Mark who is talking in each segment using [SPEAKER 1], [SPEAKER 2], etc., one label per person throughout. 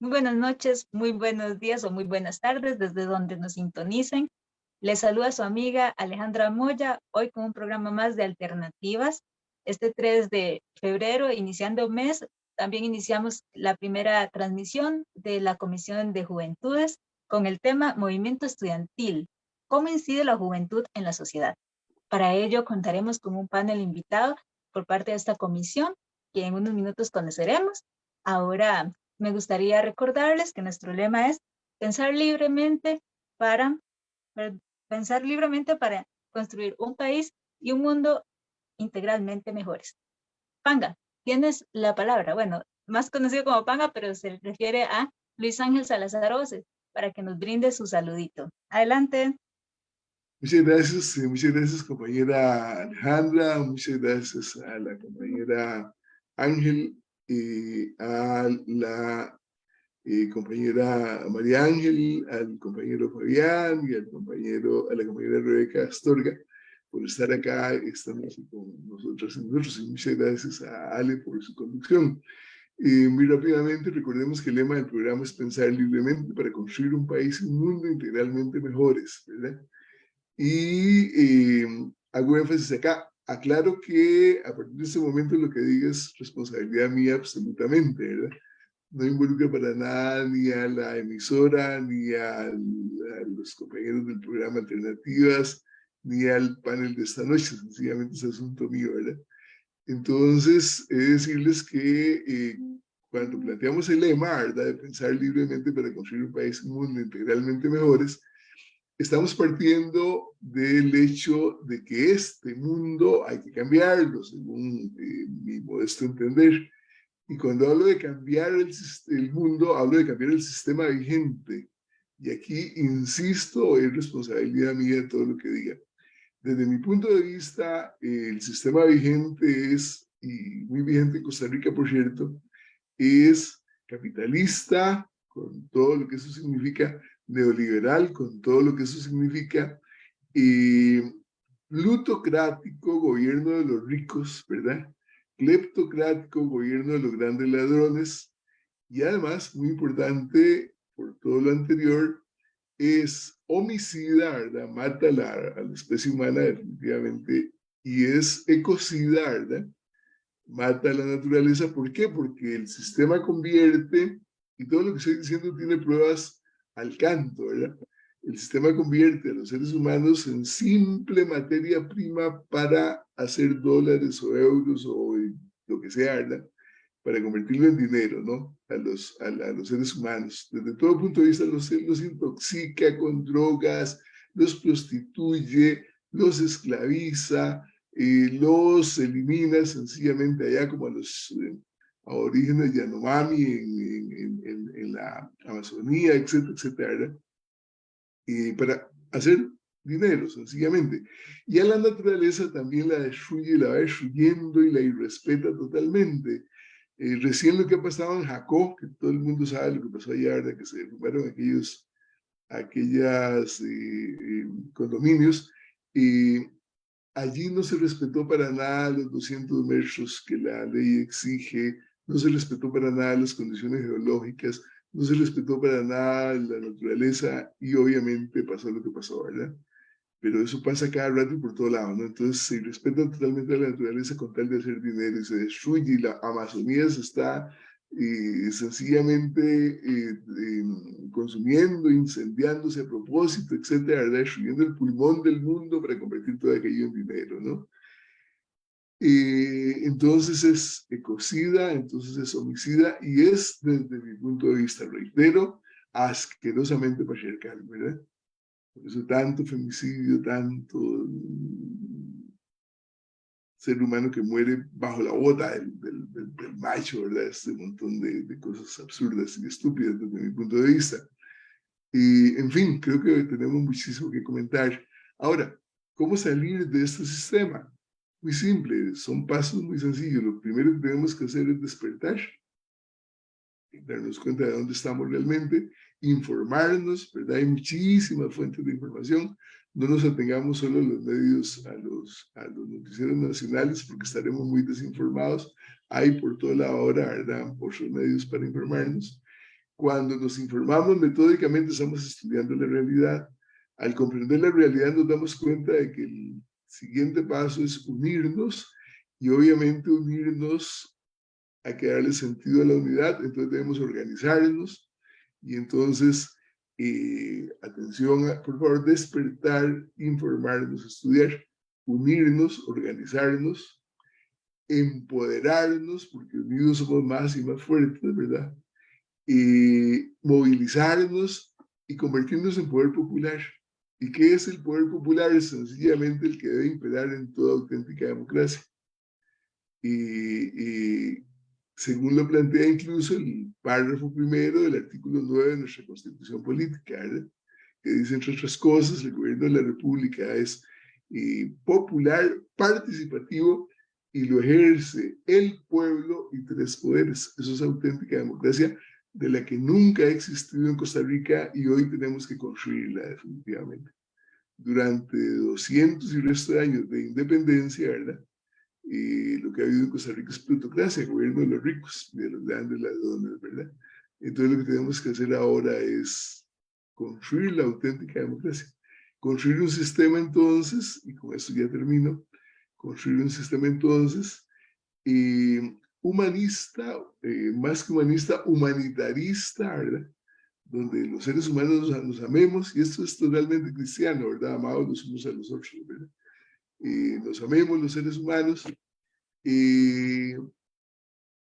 [SPEAKER 1] Muy buenas noches, muy buenos días o muy buenas tardes desde donde nos sintonicen. Les saluda su amiga Alejandra Moya, hoy con un programa más de Alternativas. Este 3 de febrero, iniciando mes, también iniciamos la primera transmisión de la Comisión de Juventudes con el tema Movimiento Estudiantil. ¿Cómo incide la juventud en la sociedad? Para ello contaremos con un panel invitado por parte de esta comisión, que en unos minutos conoceremos. Ahora me gustaría recordarles que nuestro lema es pensar libremente para, pensar libremente para construir un país y un mundo integralmente mejores. Panga, tienes la palabra. Bueno, más conocido como Panga, pero se refiere a Luis Ángel Salazar Oces, para que nos brinde su saludito. Adelante.
[SPEAKER 2] Muchas gracias compañera Alejandra, muchas gracias a la compañera Ángel y a la compañera María Ángel, al compañero Fabián y a la compañera Rebeca Astorga por estar acá esta noche con nosotros y muchas gracias a Ale por su conducción. Muy rápidamente, recordemos que el lema del programa es pensar libremente para construir un país y un mundo integralmente mejores, ¿verdad? Y hago énfasis acá, aclaro que a partir de este momento lo que diga es responsabilidad mía absolutamente, ¿verdad? No involucra para nada ni a la emisora, ni a los compañeros del programa Alternativas, ni al panel de esta noche, sencillamente es asunto mío, ¿verdad? Entonces, he de decirles que cuando planteamos el lema, ¿verdad?, de pensar libremente para construir un país y un mundo integralmente mejores, estamos partiendo del hecho de que este mundo hay que cambiarlo, según mi modesto entender. Y cuando hablo de cambiar el mundo, hablo de cambiar el sistema vigente. Y aquí, insisto, es responsabilidad mía de todo lo que diga. Desde mi punto de vista, el sistema vigente es, y muy vigente en Costa Rica, por cierto, es capitalista, con todo lo que eso significa, neoliberal, con todo lo que eso significa, y plutocrático, gobierno de los ricos, ¿verdad? Cleptocrático, gobierno de los grandes ladrones, y además, muy importante, por todo lo anterior, es homicida, ¿verdad? Mata a la especie humana definitivamente, y es ecocida, ¿verdad? Mata a la naturaleza. ¿Por qué? Porque el sistema convierte, y todo lo que estoy diciendo tiene pruebas al canto, ¿verdad? El sistema convierte a los seres humanos en simple materia prima para hacer dólares o euros o lo que sea, ¿verdad? Para convertirlo en dinero, ¿no? A los seres humanos. Desde todo punto de vista, los intoxica con drogas, los prostituye, los esclaviza, los elimina sencillamente allá como a los aborígenes Yanomami en la Amazonía, etcétera, etcétera, para hacer dinero, sencillamente. Y a la naturaleza también la destruye, la va destruyendo y la irrespeta totalmente. Recién lo que ha pasado en Jacó, que todo el mundo sabe lo que pasó allá, ¿verdad? Que se derrumbaron aquellas condominios, y allí no se respetó para nada los 200 metros que la ley exige, no se respetó para nada las condiciones geológicas, no se respetó para nada la naturaleza y obviamente pasó lo que pasó, ¿verdad? Pero eso pasa cada rato y por todo lado, ¿no? Entonces se respeta totalmente a la naturaleza con tal de hacer dinero y se destruye, y la Amazonía se está sencillamente consumiendo, incendiándose a propósito, etcétera, ¿verdad? Destruyendo el pulmón del mundo para convertir todo aquello en dinero, ¿no? Entonces es ecocida, entonces es homicida y es, desde mi punto de vista, reitero, asquerosamente patriarcal, ¿verdad? Por eso tanto femicidio, tanto ser humano que muere bajo la bota del macho, ¿verdad? Este montón de cosas absurdas y estúpidas desde mi punto de vista. Y, en fin, creo que tenemos muchísimo que comentar. Ahora, ¿cómo salir de este sistema? Muy simple, son pasos muy sencillos. Lo primero que tenemos que hacer es despertar, darnos cuenta de dónde estamos realmente, informarnos, ¿verdad? Hay muchísimas fuentes de información. No nos atengamos solo a los medios, a los noticieros nacionales, porque estaremos muy desinformados. Hay por toda la hora, ¿verdad?, otros medios para informarnos. cuando nos informamos metódicamente estamos estudiando la realidad. Al comprender la realidad nos damos cuenta de que el siguiente paso es unirnos y obviamente unirnos hay que darle sentido a la unidad, entonces debemos organizarnos y entonces, atención, por favor, despertar, informarnos, estudiar, unirnos, organizarnos, empoderarnos, porque unidos somos más y más fuertes, ¿verdad? Movilizarnos y convertirnos en poder popular. ¿Y qué es el poder popular? Es sencillamente el que debe imperar en toda auténtica democracia. Y según lo plantea incluso el párrafo primero del artículo 9 de nuestra Constitución Política, ¿verdad? Que dice, entre otras cosas, el gobierno de la República es popular, participativo y lo ejerce el pueblo y tres poderes. Eso es auténtica democracia de la que nunca ha existido en Costa Rica y hoy tenemos que construirla definitivamente. Durante 200 y resto de años de independencia, ¿verdad? Lo que ha habido en Costa Rica es plutocracia, gobierno de los ricos, de los grandes ladrones, ¿verdad? Entonces lo que tenemos que hacer ahora es construir la auténtica democracia. Construir un sistema entonces, y con esto ya termino, construir un sistema entonces humanista, más que humanista, humanitarista, ¿verdad? Donde los seres humanos nos amemos, y esto es totalmente cristiano, ¿verdad? Amados los unos a los otros, ¿verdad? Nos amemos los seres humanos,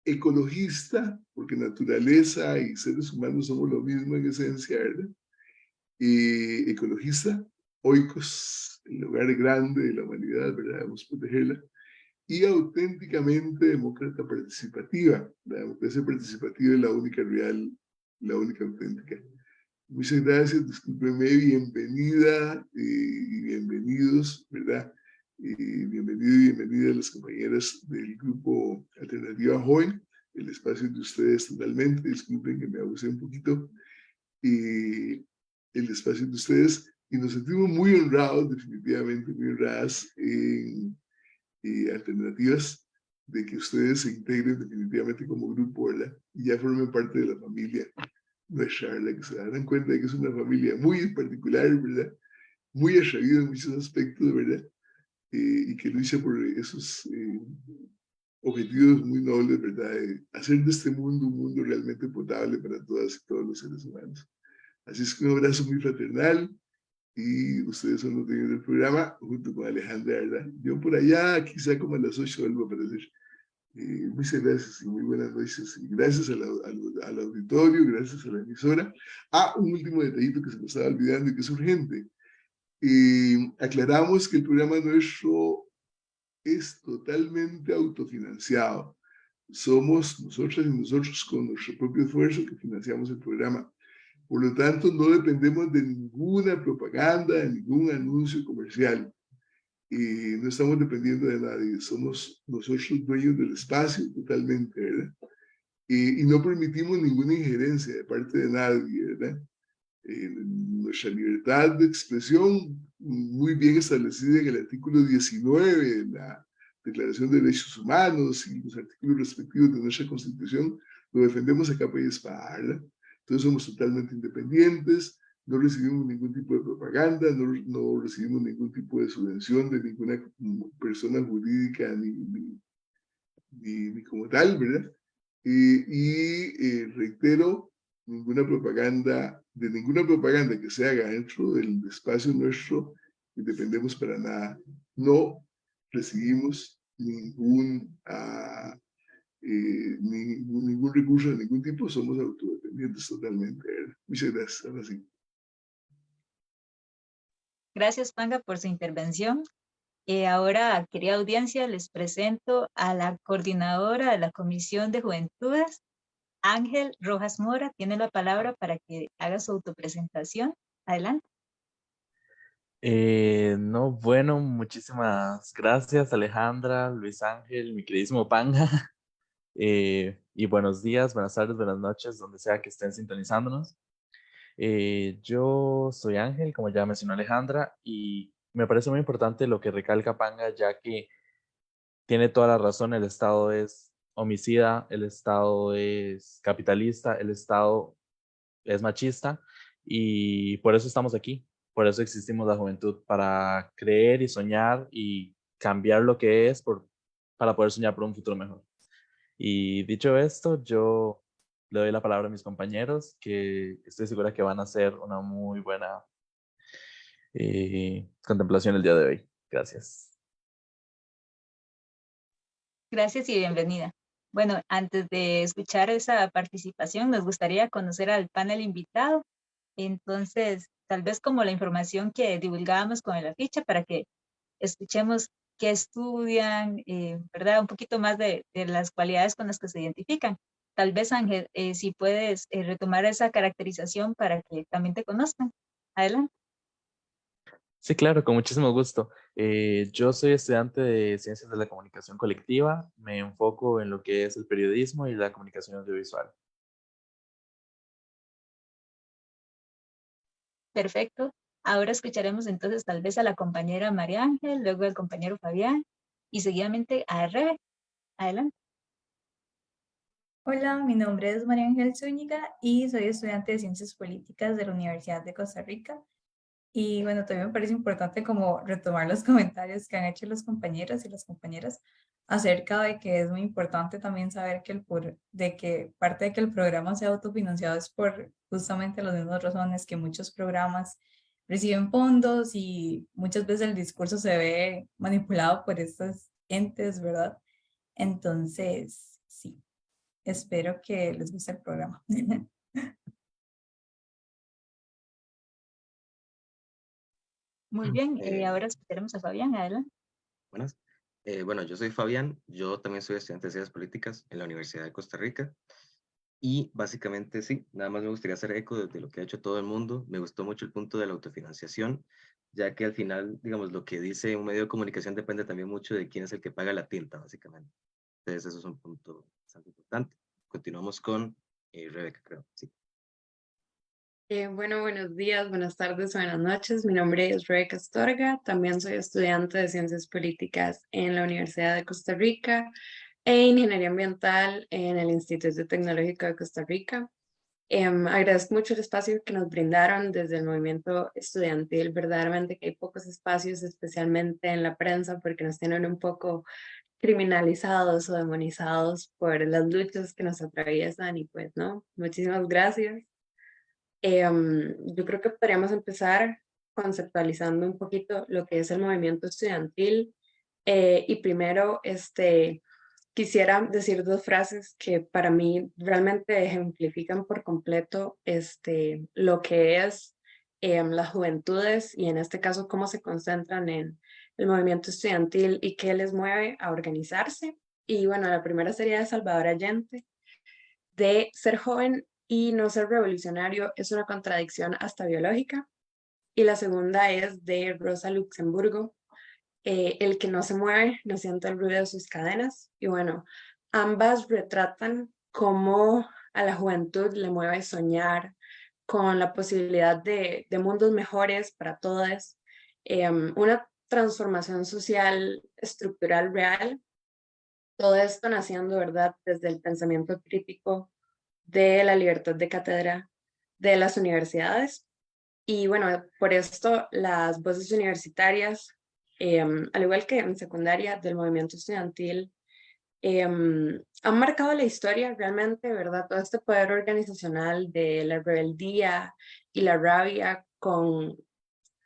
[SPEAKER 2] ecologista, porque naturaleza y seres humanos somos lo mismo en esencia, ¿verdad? Ecologista, oikos, el hogar grande de la humanidad, ¿verdad? Debemos protegerla. Y auténticamente demócrata participativa. La democracia participativa es la única real, la única auténtica. Muchas gracias, discúlpeme, bienvenida y bienvenidos, ¿verdad? Bienvenido y bienvenida a las compañeras del grupo Alternativa Joven. El espacio es de ustedes totalmente, disculpen que me abusé un poquito. El espacio es de ustedes y nos sentimos muy honrados, definitivamente muy honradas en Alternativas, de que ustedes se integren definitivamente como grupo, ¿verdad? Y ya formen parte de la familia nuestra, ¿verdad? Que se darán cuenta de que es una familia muy particular, ¿verdad? Muy atrevida en muchos aspectos, ¿verdad? Y que lucha por esos objetivos muy nobles, ¿verdad? De hacer de este mundo un mundo realmente potable para todas y todos los seres humanos. Así es que un abrazo muy fraternal y ustedes son los dueños del programa junto con Alejandra, ¿verdad? Yo por allá, quizá como a las 8 vuelvo a aparecer. Muchas gracias y muy buenas noches. Y gracias al auditorio, gracias a la emisora. Un último detallito que se me estaba olvidando y que es urgente. Aclaramos que el programa nuestro es totalmente autofinanciado. Somos nosotras y nosotros con nuestro propio esfuerzo que financiamos el programa. Por lo tanto, no dependemos de ninguna propaganda, de ningún anuncio comercial. No estamos dependiendo de nadie, somos nosotros dueños del espacio totalmente, ¿verdad? Y no permitimos ninguna injerencia de parte de nadie, ¿verdad? Nuestra libertad de expresión, muy bien establecida en el artículo 19 de la Declaración de Derechos Humanos y los artículos respectivos de nuestra Constitución, lo defendemos a capa y espada, ¿verdad? Entonces somos totalmente independientes, no recibimos ningún tipo de propaganda, no recibimos ningún tipo de subvención de ninguna persona jurídica ni como tal, ¿verdad? Reitero, de ninguna propaganda que se haga dentro del espacio nuestro, dependemos para nada. No recibimos ningún recurso de ningún tipo, somos autodependientes totalmente. Muchas gracias. Ahora sí.
[SPEAKER 1] Gracias, Panga, por su intervención. Ahora, querida audiencia, les presento a la coordinadora de la Comisión de Juventudes, Ángel Rojas Mora. Tiene la palabra para que haga su autopresentación. Adelante.
[SPEAKER 3] No, bueno, muchísimas gracias Alejandra, Luis Ángel, mi queridísimo Panga. Y buenos días, buenas tardes, buenas noches, donde sea que estén sintonizándonos. Yo soy Ángel, como ya mencionó Alejandra, y me parece muy importante lo que recalca Panga, ya que tiene toda la razón, el Estado es homicida, el Estado es capitalista, el Estado es machista y por eso estamos aquí, por eso existimos la juventud, para creer y soñar y cambiar lo que es para poder soñar por un futuro mejor. Y dicho esto, yo le doy la palabra a mis compañeros, que estoy segura que van a hacer una muy buena contemplación el día de hoy. Gracias.
[SPEAKER 1] Gracias y bienvenida. Bueno, antes de escuchar esa participación, nos gustaría conocer al panel invitado. Entonces, tal vez como la información que divulgábamos con el afiche para que escuchemos qué estudian, ¿verdad? Un poquito más de las cualidades con las que se identifican. Tal vez, Ángel, si puedes retomar esa caracterización para que también te conozcan. Adelante.
[SPEAKER 3] Sí, claro, con muchísimo gusto. Yo soy estudiante de Ciencias de la Comunicación Colectiva. Me enfoco en lo que es el periodismo y la comunicación audiovisual.
[SPEAKER 1] Perfecto. Ahora escucharemos entonces tal vez a la compañera María Ángel, luego al compañero Fabián y seguidamente a Rebe. Adelante.
[SPEAKER 4] Hola, mi nombre es María Ángel Zúñiga y soy estudiante de Ciencias Políticas de la Universidad de Costa Rica. Y bueno, también me parece importante como retomar los comentarios que han hecho los compañeros y las compañeras acerca de que es muy importante también saber que de que parte de que el programa sea autofinanciado es por justamente las mismas razones que muchos programas reciben fondos y muchas veces el discurso se ve manipulado por estos entes, ¿verdad? Entonces, sí. Espero que les guste el programa.
[SPEAKER 1] Muy bien, ahora escucharemos a Fabián. Adelante.
[SPEAKER 5] Buenas. Bueno, yo soy Fabián, yo también soy estudiante de Ciencias Políticas en la Universidad de Costa Rica y básicamente sí, nada más me gustaría hacer eco de lo que ha hecho todo el mundo. Me gustó mucho el punto de la autofinanciación, ya que al final, digamos, lo que dice un medio de comunicación depende también mucho de quién es el que paga la tinta, básicamente. Entonces eso es un punto bastante importante. Continuamos con Rebeca, creo. Sí.
[SPEAKER 6] Bueno, buenos días, buenas tardes, buenas noches. Mi nombre es Rebeca Astorga. También soy estudiante de Ciencias Políticas en la Universidad de Costa Rica e Ingeniería Ambiental en el Instituto Tecnológico de Costa Rica. Agradezco mucho el espacio que nos brindaron desde el movimiento estudiantil. Verdaderamente que hay pocos espacios, especialmente en la prensa, porque nos tienen un poco criminalizados o demonizados por las luchas que nos atraviesan y pues, ¿no? Muchísimas gracias. Yo creo que podríamos empezar conceptualizando un poquito lo que es el movimiento estudiantil. Y primero, quisiera decir dos frases que para mí realmente ejemplifican por completo lo que es las juventudes y en este caso cómo se concentran en el movimiento estudiantil y qué les mueve a organizarse. Y bueno, la primera sería de Salvador Allende, de ser joven y no ser revolucionario es una contradicción hasta biológica. Y la segunda es de Rosa Luxemburgo, el que no se mueve no siente el ruido de sus cadenas. Y bueno, ambas retratan cómo a la juventud le mueve soñar con la posibilidad de mundos mejores para todos, una transformación social estructural real. Todo esto naciendo, ¿verdad?, desde el pensamiento crítico de la libertad de cátedra de las universidades. Y bueno, por esto las voces universitarias, al igual que en secundaria del movimiento estudiantil, han marcado la historia realmente, ¿verdad? Todo este poder organizacional de la rebeldía y la rabia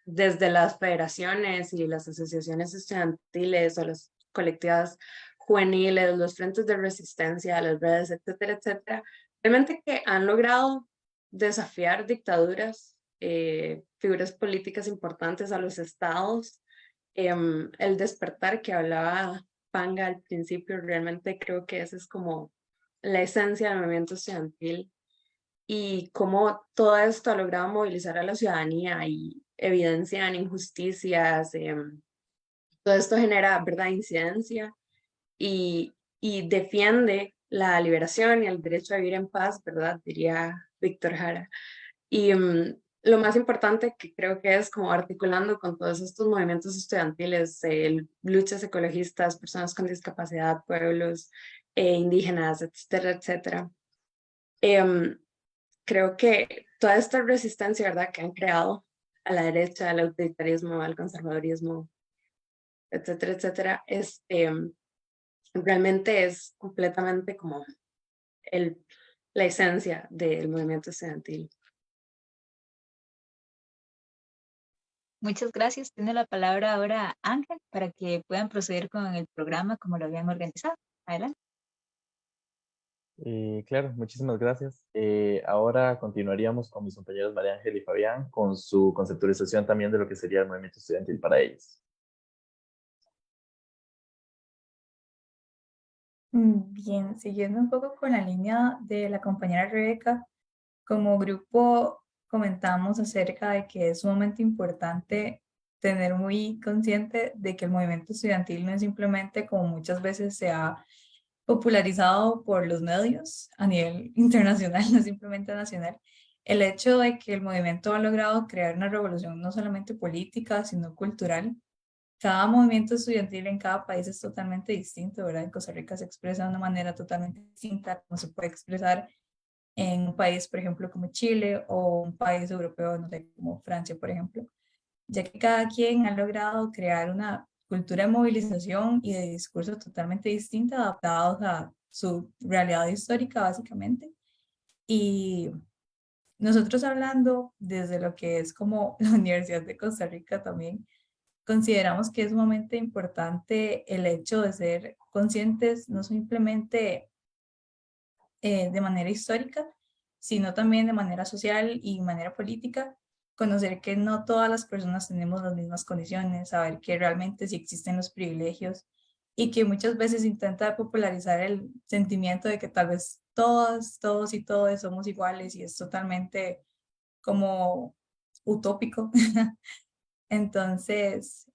[SPEAKER 6] desde las federaciones y las asociaciones estudiantiles o las colectivas juveniles, los frentes de resistencia, las redes, etcétera, etcétera, realmente que han logrado desafiar dictaduras, figuras políticas importantes a los estados. El despertar que hablaba Panga al principio, realmente creo que esa es como la esencia del movimiento estudiantil y cómo todo esto ha logrado movilizar a la ciudadanía y evidencian injusticias. Todo esto genera, ¿verdad?, incidencia y defiende la liberación y el derecho a vivir en paz, ¿verdad?, diría Víctor Jara. Y lo más importante que creo que es como articulando con todos estos movimientos estudiantiles, luchas ecologistas, personas con discapacidad, pueblos indígenas, etcétera, etcétera. Creo que toda esta resistencia, ¿verdad?, que han creado a la derecha, al autoritarismo, al conservadurismo, etcétera, etcétera, realmente es completamente como la esencia del movimiento estudiantil.
[SPEAKER 1] Muchas gracias. Tiene la palabra ahora Ángel para que puedan proceder con el programa como lo habían organizado. Adelante.
[SPEAKER 3] Claro, muchísimas gracias. Ahora continuaríamos con mis compañeros María Ángel y Fabián con su conceptualización también de lo que sería el movimiento estudiantil para ellos.
[SPEAKER 4] Bien, siguiendo un poco con la línea de la compañera Rebeca, como grupo comentamos acerca de que es sumamente importante tener muy consciente de que el movimiento estudiantil no es simplemente como muchas veces se ha popularizado por los medios a nivel internacional, no simplemente nacional. El hecho de que el movimiento ha logrado crear una revolución no solamente política, sino cultural. Cada movimiento estudiantil en cada país es totalmente distinto, ¿verdad? En Costa Rica se expresa de una manera totalmente distinta, como se puede expresar en un país, por ejemplo, como Chile o un país europeo, no sé, como Francia, por ejemplo, ya que cada quien ha logrado crear una cultura de movilización y de discurso totalmente distinta, adaptados a su realidad histórica, básicamente. Y nosotros hablando desde lo que es como la Universidad de Costa Rica también, consideramos que es sumamente importante el hecho de ser conscientes, no simplemente de manera histórica, sino también de manera social y manera política, conocer que no todas las personas tenemos las mismas condiciones, saber que realmente sí existen los privilegios y que muchas veces intenta popularizar el sentimiento de que tal vez todas, todos y todas somos iguales y es totalmente como utópico. Entonces,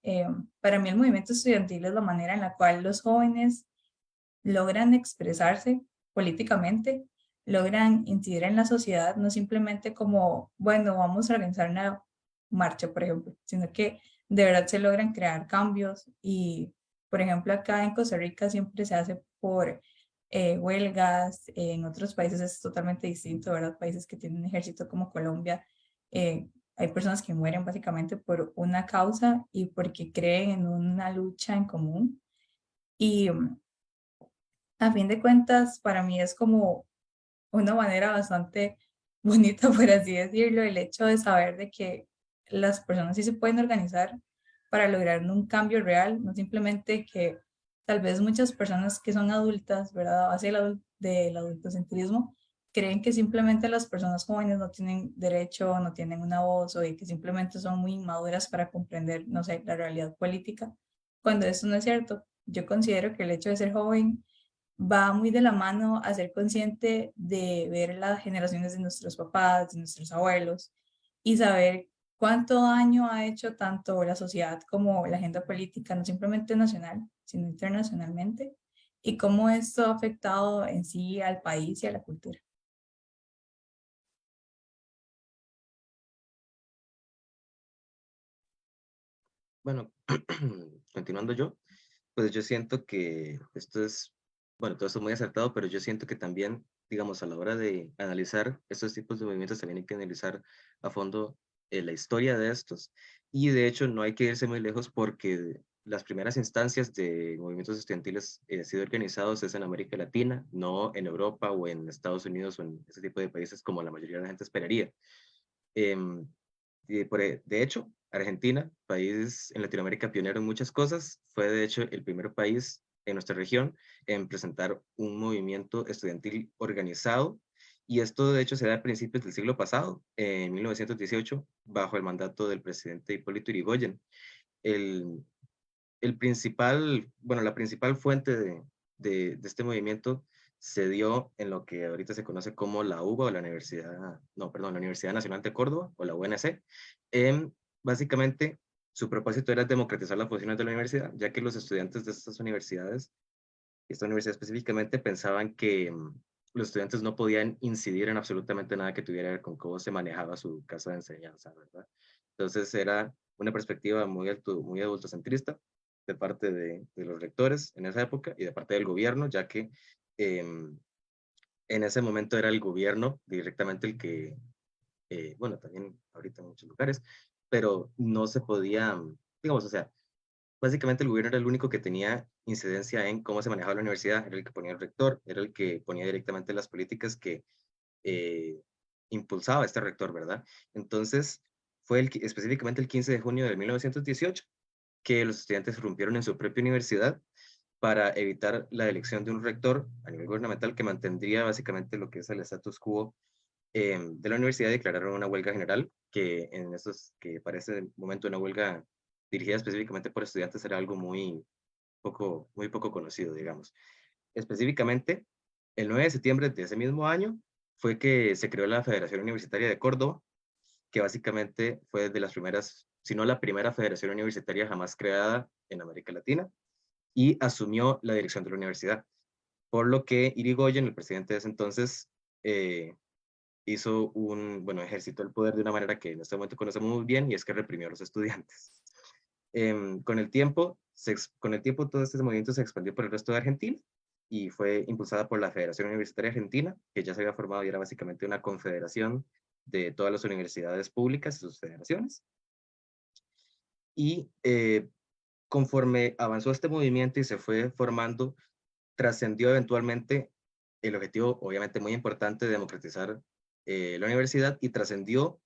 [SPEAKER 4] para mí el movimiento estudiantil es la manera en la cual los jóvenes logran expresarse políticamente, logran incidir en la sociedad, no simplemente como, bueno, vamos a organizar una marcha, por ejemplo, sino que de verdad se logran crear cambios y, por ejemplo, acá en Costa Rica siempre se hace por huelgas, en otros países es totalmente distinto, ¿verdad? Países que tienen un ejército como Colombia, hay personas que mueren básicamente por una causa y porque creen en una lucha en común. Y a fin de cuentas, para mí es como una manera bastante bonita, por así decirlo, el hecho de saber de que las personas sí se pueden organizar para lograr un cambio real, no simplemente que tal vez muchas personas que son adultas, ¿verdad? Hacia del adultocentrismo, creen que simplemente las personas jóvenes no tienen derecho, no tienen una voz o que simplemente son muy inmaduras para comprender, no sé, la realidad política, cuando eso no es cierto. Yo considero que el hecho de ser joven va muy de la mano a ser consciente de ver las generaciones de nuestros papás, de nuestros abuelos y saber cuánto daño ha hecho tanto la sociedad como la agenda política, no simplemente nacional, sino internacionalmente, y cómo esto ha afectado en sí al país y a la cultura.
[SPEAKER 5] Bueno, continuando yo, pues yo siento que esto es, bueno, todo esto es muy acertado, pero yo siento que también, digamos, a la hora de analizar estos tipos de movimientos, también hay que analizar a fondo la historia de estos. Y de hecho, no hay que irse muy lejos porque las primeras instancias de movimientos estudiantiles han sido organizados es en América Latina, no en Europa o en Estados Unidos o en ese tipo de países como la mayoría de la gente esperaría. Em, de hecho, Argentina, país en Latinoamérica pionero en muchas cosas, fue de hecho el primer país en nuestra región en presentar un movimiento estudiantil organizado. Y esto de hecho se da a principios del siglo pasado, en 1918, bajo el mandato del presidente Hipólito Yrigoyen. El, la principal fuente de este movimiento se dio en lo que ahorita se conoce como la UBA o la Universidad, no, perdón, la Universidad Nacional de Córdoba o la UNC. Básicamente, su propósito era democratizar las funciones de la universidad, ya que los estudiantes de estas universidades, esta universidad específicamente, pensaban que los estudiantes no podían incidir en absolutamente nada que tuviera que ver con cómo se manejaba su casa de enseñanza, ¿verdad? Entonces era una perspectiva muy adultocentrista de parte de los rectores en esa época y de parte del gobierno, ya que en ese momento era el gobierno directamente bueno, también ahorita en muchos lugares, pero no se podía, digamos, o sea, básicamente el gobierno era el único que tenía incidencia en cómo se manejaba la universidad, era el que ponía el rector, era el que ponía directamente las políticas que eh, impulsaba este rector, ¿verdad? Entonces, fue específicamente el 15 de junio de 1918 que los estudiantes rompieron en su propia universidad para evitar la elección de un rector a nivel gubernamental que mantendría básicamente lo que es el status quo de la universidad. Declararon una huelga general que para ese momento una huelga dirigida específicamente por estudiantes era algo muy poco conocido, digamos. Específicamente, el 9 de septiembre de ese mismo año fue que se creó la Federación Universitaria de Córdoba, que básicamente fue de las primeras, si no la primera federación universitaria jamás creada en América Latina, y asumió la dirección de la universidad. Por lo que Irigoyen, el presidente de ese entonces, eh, ejercitó el poder de una manera que en este momento conocemos muy bien, y es que reprimió a los estudiantes. Con el tiempo todo este movimiento se expandió por el resto de Argentina y fue impulsada por la Federación Universitaria Argentina, que ya se había formado y era básicamente una confederación de todas las universidades públicas y sus federaciones. Y conforme avanzó este movimiento y se fue formando, trascendió eventualmente el objetivo, obviamente muy importante, de democratizar la universidad, y trascendió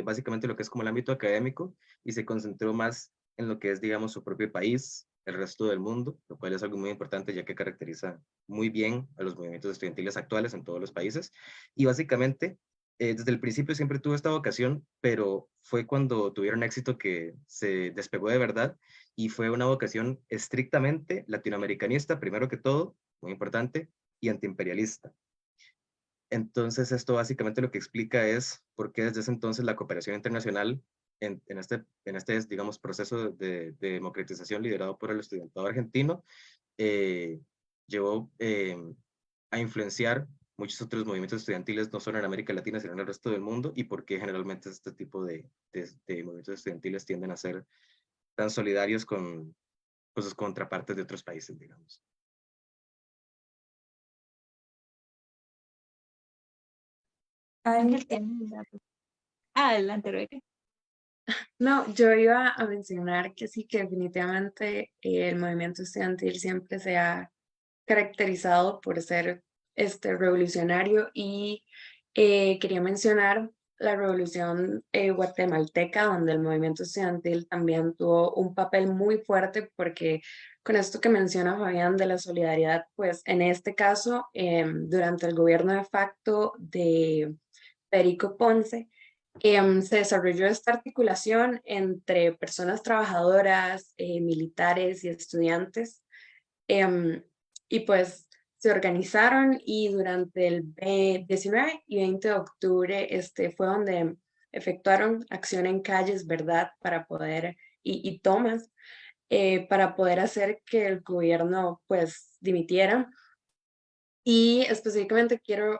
[SPEAKER 5] básicamente lo que es como el ámbito académico y se concentró más en lo que es, digamos, su propio país, el resto del mundo, lo cual es algo muy importante ya que caracteriza muy bien a los movimientos estudiantiles actuales en todos los países. Y básicamente, desde el principio siempre tuvo esta vocación, pero fue cuando tuvieron éxito que se despegó de verdad, y fue una vocación estrictamente latinoamericanista, primero que todo, muy importante, y antiimperialista. Entonces, esto básicamente lo que explica es por qué desde ese entonces la cooperación internacional en este, digamos, proceso de democratización liderado por el estudiantado argentino, llevó a influenciar muchos otros movimientos estudiantiles, no solo en América Latina, sino en el resto del mundo, y por qué generalmente este tipo de movimientos estudiantiles tienden a ser tan solidarios con sus contrapartes de otros países, digamos.
[SPEAKER 1] Ángel tiene adelante, Rebeca.
[SPEAKER 6] No, yo iba a mencionar que sí, que definitivamente el movimiento estudiantil siempre se ha caracterizado por ser revolucionario, y quería mencionar la revolución guatemalteca, donde el movimiento estudiantil también tuvo un papel muy fuerte, porque con esto que menciona Fabián de la solidaridad, pues en este caso, durante el gobierno de facto de Perico Ponce, se desarrolló esta articulación entre personas trabajadoras, militares y estudiantes, y pues se organizaron, y durante el 19 y 20 de octubre fue donde efectuaron acción en calles, ¿verdad? Para poder, y tomas, para poder hacer que el gobierno pues dimitiera. Y específicamente quiero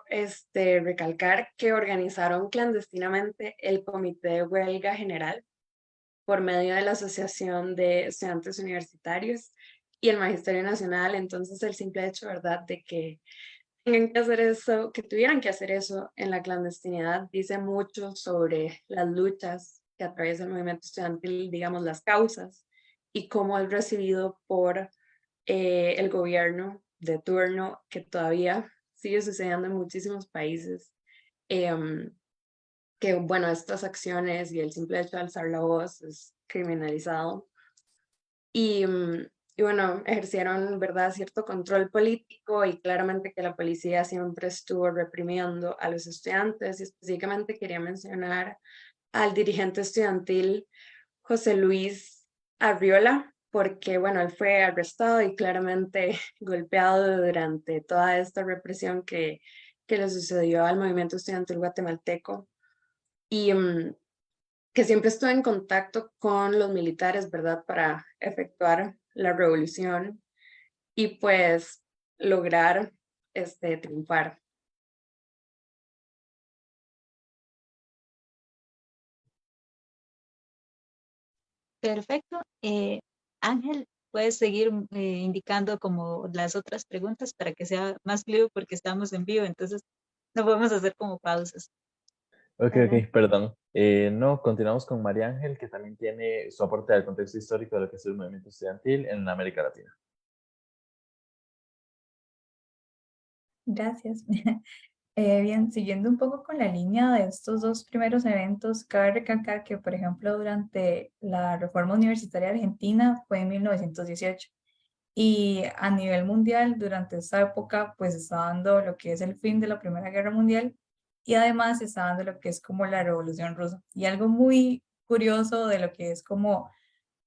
[SPEAKER 6] recalcar que organizaron clandestinamente el Comité de Huelga General por medio de la Asociación de Estudiantes Universitarios y el Magisterio Nacional. Entonces, el simple hecho, ¿verdad?, de que tengan que hacer eso, que tuvieran que hacer eso en la clandestinidad, dice mucho sobre las luchas que atraviesa el movimiento estudiantil, digamos, las causas, y cómo es recibido por el gobierno de turno, que todavía sigue sucediendo en muchísimos países. Que bueno, estas acciones y el simple hecho de alzar la voz es criminalizado. Y, y bueno, ejercieron, ¿verdad?, cierto control político, y claramente que la policía siempre estuvo reprimiendo a los estudiantes. Y específicamente quería mencionar al dirigente estudiantil José Luis Arriola, porque bueno, él fue arrestado y claramente golpeado durante toda esta represión que le sucedió al movimiento estudiantil guatemalteco, y que siempre estuvo en contacto con los militares, ¿verdad?, para efectuar la revolución y pues lograr triunfar.
[SPEAKER 1] Perfecto. Ángel, puedes seguir indicando como las otras preguntas para que sea más fluido, porque estamos en vivo, entonces no podemos hacer como pausas.
[SPEAKER 3] Ok,
[SPEAKER 1] ¿verdad?
[SPEAKER 3] ok, perdón. No, continuamos con María Ángel, que también tiene su aporte al contexto histórico de lo que es el movimiento estudiantil en América Latina.
[SPEAKER 4] Gracias. Bien, siguiendo un poco con la línea de estos dos primeros eventos, cabe recalcar que, por ejemplo, durante la reforma universitaria argentina fue en 1918 y a nivel mundial, durante esta época, pues está dando lo que es el fin de la Primera Guerra Mundial y además está dando lo que es como la Revolución Rusa. Y algo muy curioso de lo que es como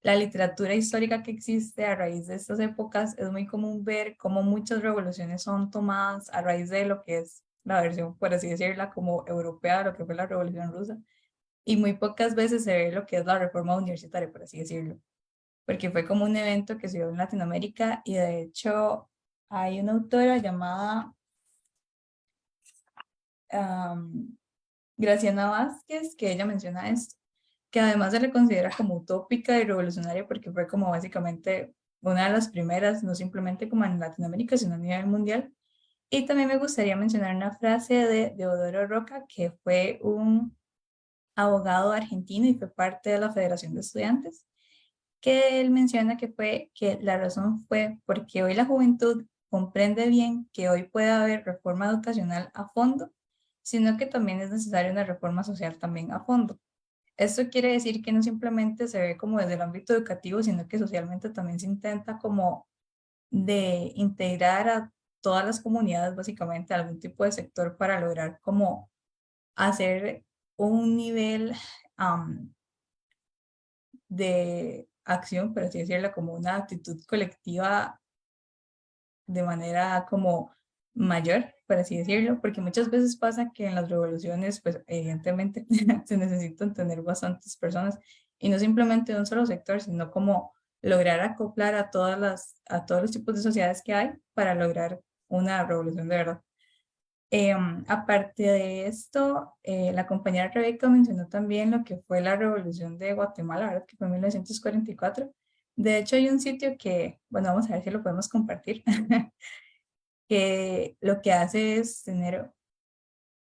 [SPEAKER 4] la literatura histórica que existe a raíz de estas épocas, es muy común ver cómo muchas revoluciones son tomadas a raíz de lo que es la versión, por así decirla, como europea de lo que fue la Revolución Rusa. Y muy pocas veces se ve lo que es la reforma universitaria, por así decirlo, porque fue como un evento que se dio en Latinoamérica y de hecho hay una autora llamada am, Graciana Vázquez que ella menciona esto, que además se le considera como utópica y revolucionaria porque fue como básicamente una de las primeras, no simplemente como en Latinoamérica, sino a nivel mundial. Y también me gustaría mencionar una frase de Deodoro Roca, que fue un abogado argentino y fue parte de la Federación de Estudiantes, que él menciona que fue que la razón fue porque hoy la juventud comprende bien que hoy puede haber reforma educacional a fondo, sino que también es necesaria una reforma social también a fondo. Esto quiere decir que no simplemente se ve como desde el ámbito educativo, sino que socialmente también se intenta como de integrar a todas las comunidades, básicamente, a algún tipo de sector para lograr como hacer un nivel de acción, por así decirlo, como una actitud colectiva de manera como mayor, por así decirlo, porque muchas veces pasa que en las revoluciones, pues evidentemente se necesitan tener bastantes personas y no simplemente de un solo sector, sino como lograr acoplar a todos los tipos de sociedades que hay para lograr una revolución de verdad. Aparte de esto, la compañera Rebeca mencionó también lo que fue la revolución de Guatemala, ¿verdad? Que fue en 1944. De hecho, hay un sitio que, bueno, vamos a ver si lo podemos compartir, que lo que hace es tener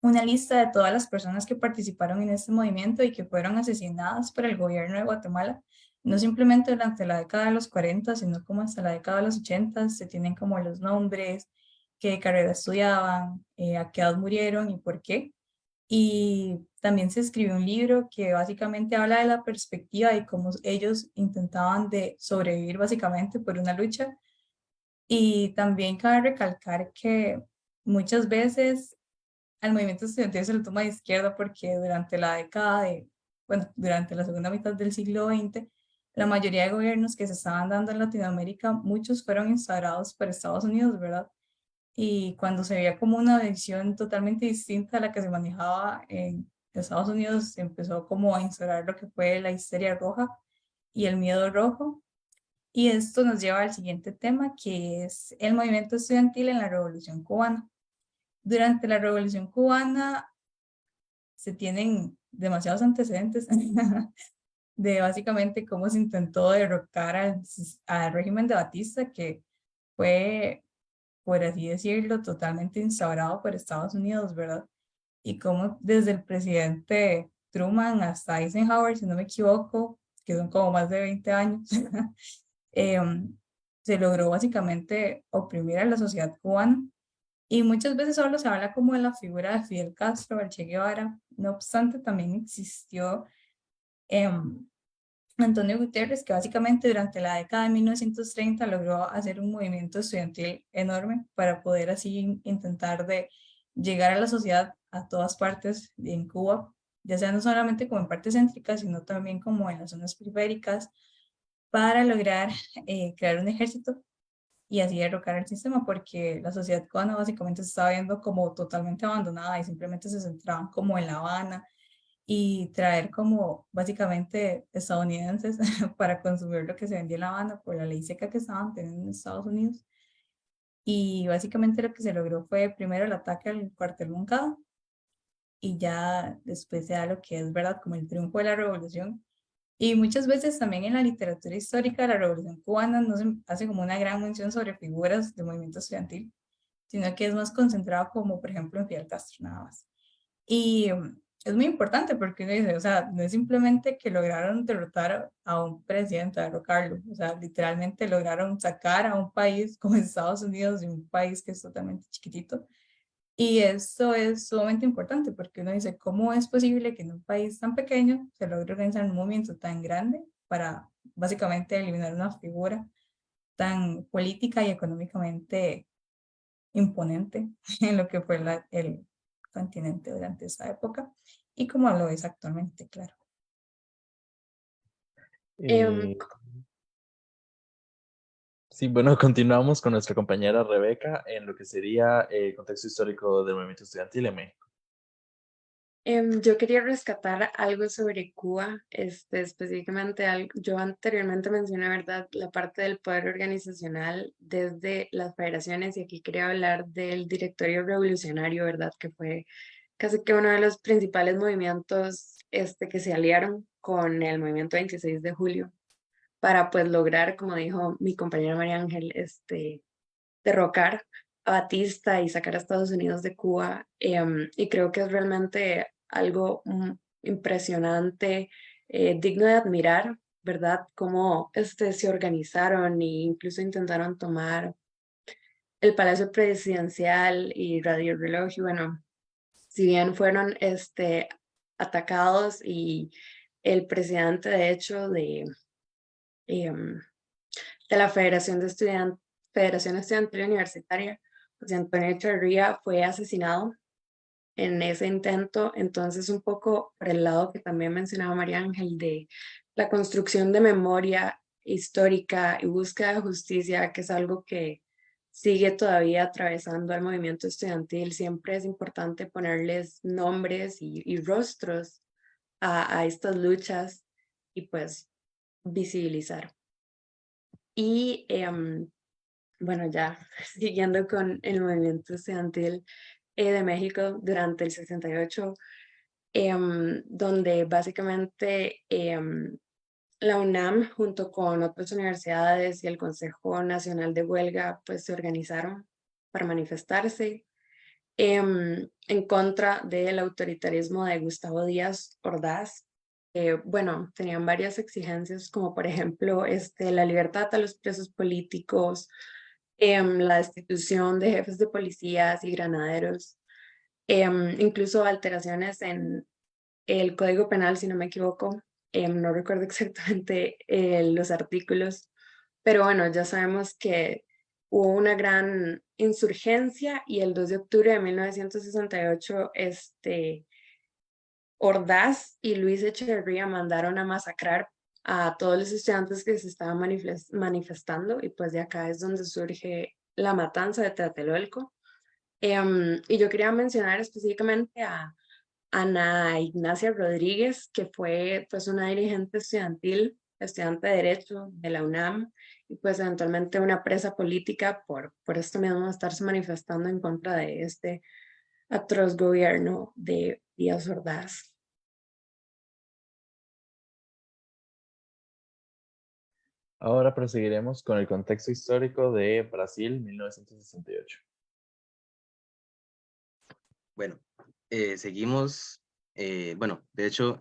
[SPEAKER 4] una lista de todas las personas que participaron en este movimiento y que fueron asesinadas por el gobierno de Guatemala, no simplemente durante la década de los 40, sino como hasta la década de los 80, se tienen como los nombres, qué carrera estudiaban, a qué edad murieron y por qué. Y también se escribió un libro que básicamente habla de la perspectiva y cómo ellos intentaban de sobrevivir básicamente por una lucha. Y también cabe recalcar que muchas veces al movimiento estudiantil se lo toma de izquierda porque durante la década de, bueno, durante la segunda mitad del siglo XX, la mayoría de gobiernos que se estaban dando en Latinoamérica, muchos fueron instaurados por Estados Unidos, ¿verdad? Y cuando se veía como una visión totalmente distinta a la que se manejaba en Estados Unidos, se empezó como a instaurar lo que fue la histeria roja y el miedo rojo. Y esto nos lleva al siguiente tema, que es el movimiento estudiantil en la Revolución Cubana. Durante la Revolución Cubana se tienen demasiados antecedentes de básicamente cómo se intentó derrocar al régimen de Batista, que fue, por así decirlo, totalmente instaurado por Estados Unidos, ¿verdad? Y cómo desde el presidente Truman hasta Eisenhower, si no me equivoco, que son como más de 20 años, se logró básicamente oprimir a la sociedad cubana y muchas veces solo se habla como de la figura de Fidel Castro, el Che Guevara. No obstante, también existió Antonio Guterres, que básicamente durante la década de 1930 logró hacer un movimiento estudiantil enorme para poder así intentar de llegar a la sociedad a todas partes en Cuba, ya sea no solamente como en partes céntricas, sino también como en las zonas periféricas, para lograr crear un ejército y así derrocar el sistema, porque la sociedad cubana básicamente se estaba viendo como totalmente abandonada y simplemente se centraban como en La Habana y traer como básicamente estadounidenses para consumir lo que se vendía en La Habana por la ley seca que estaban teniendo en Estados Unidos. Y básicamente lo que se logró fue primero el ataque al cuartel Moncada y ya después se da lo que es verdad como el triunfo de la revolución. Y muchas veces también en la literatura histórica de la Revolución Cubana no se hace como una gran mención sobre figuras del movimiento estudiantil, sino que es más concentrado como por ejemplo en Fidel Castro nada más. Y es muy importante porque uno dice, o sea, no es simplemente que lograron derrotar a un presidente, derrocarlo, o sea, literalmente lograron sacar a un país como Estados Unidos, de un país que es totalmente chiquitito. Y esto es sumamente importante porque uno dice, ¿cómo es posible que en un país tan pequeño se logre organizar un movimiento tan grande para básicamente eliminar una figura tan política y económicamente imponente en lo que fue el continente durante esa época y como lo es actualmente, claro.
[SPEAKER 6] Em,
[SPEAKER 3] Eh, sí, bueno, continuamos con nuestra compañera Rebeca en lo que sería el contexto histórico del movimiento estudiantil en México.
[SPEAKER 6] Yo quería rescatar algo sobre Cuba, específicamente yo anteriormente mencioné, ¿verdad?, la parte del poder organizacional desde las federaciones y aquí quería hablar del directorio revolucionario, ¿verdad?, que fue casi que uno de los principales movimientos que se aliaron con el movimiento 26 de julio para pues lograr, como dijo mi compañera María Ángel, derrocar a Batista y sacar a Estados Unidos de Cuba. Y creo que es realmente algo impresionante, digno de admirar, ¿verdad? Cómo se organizaron e incluso intentaron tomar el Palacio Presidencial y Radio Reloj. Y bueno, si bien fueron atacados y el presidente, de hecho, em, de la Federación Estudiantil Universitaria, José Antonio Echeverría, fue asesinado en ese intento. Entonces, un poco por el lado que también mencionaba María Ángel de la construcción de memoria histórica y búsqueda de justicia, que es algo que sigue todavía atravesando al movimiento estudiantil. Siempre es importante ponerles nombres y rostros a estas luchas y pues visibilizar. Y bueno, ya siguiendo con el movimiento estudiantil de México durante el 68, donde básicamente la UNAM junto con otras universidades y el Consejo Nacional de Huelga pues se organizaron para manifestarse en contra del autoritarismo de Gustavo Díaz Ordaz. Bueno, tenían varias exigencias como por ejemplo la libertad a los presos políticos, la destitución de jefes de policías y granaderos, incluso alteraciones en el Código Penal, si no me equivoco. No recuerdo exactamente los artículos, pero bueno, ya sabemos que hubo una gran insurgencia y el 2 de octubre de 1968, Ordaz y Luis Echeverría mandaron a masacrar a todos los estudiantes que se estaban manifestando y pues de acá es donde surge la matanza de Tlatelolco. Y yo quería mencionar específicamente a Ana Ignacia Rodríguez, que fue pues una dirigente estudiantil, estudiante de Derecho de la UNAM, y pues eventualmente una presa política por esto mismo estarse manifestando en contra de este atroz gobierno de Díaz Ordaz.
[SPEAKER 3] Ahora proseguiremos con el contexto histórico de Brasil 1968.
[SPEAKER 5] Bueno, seguimos, bueno, de hecho,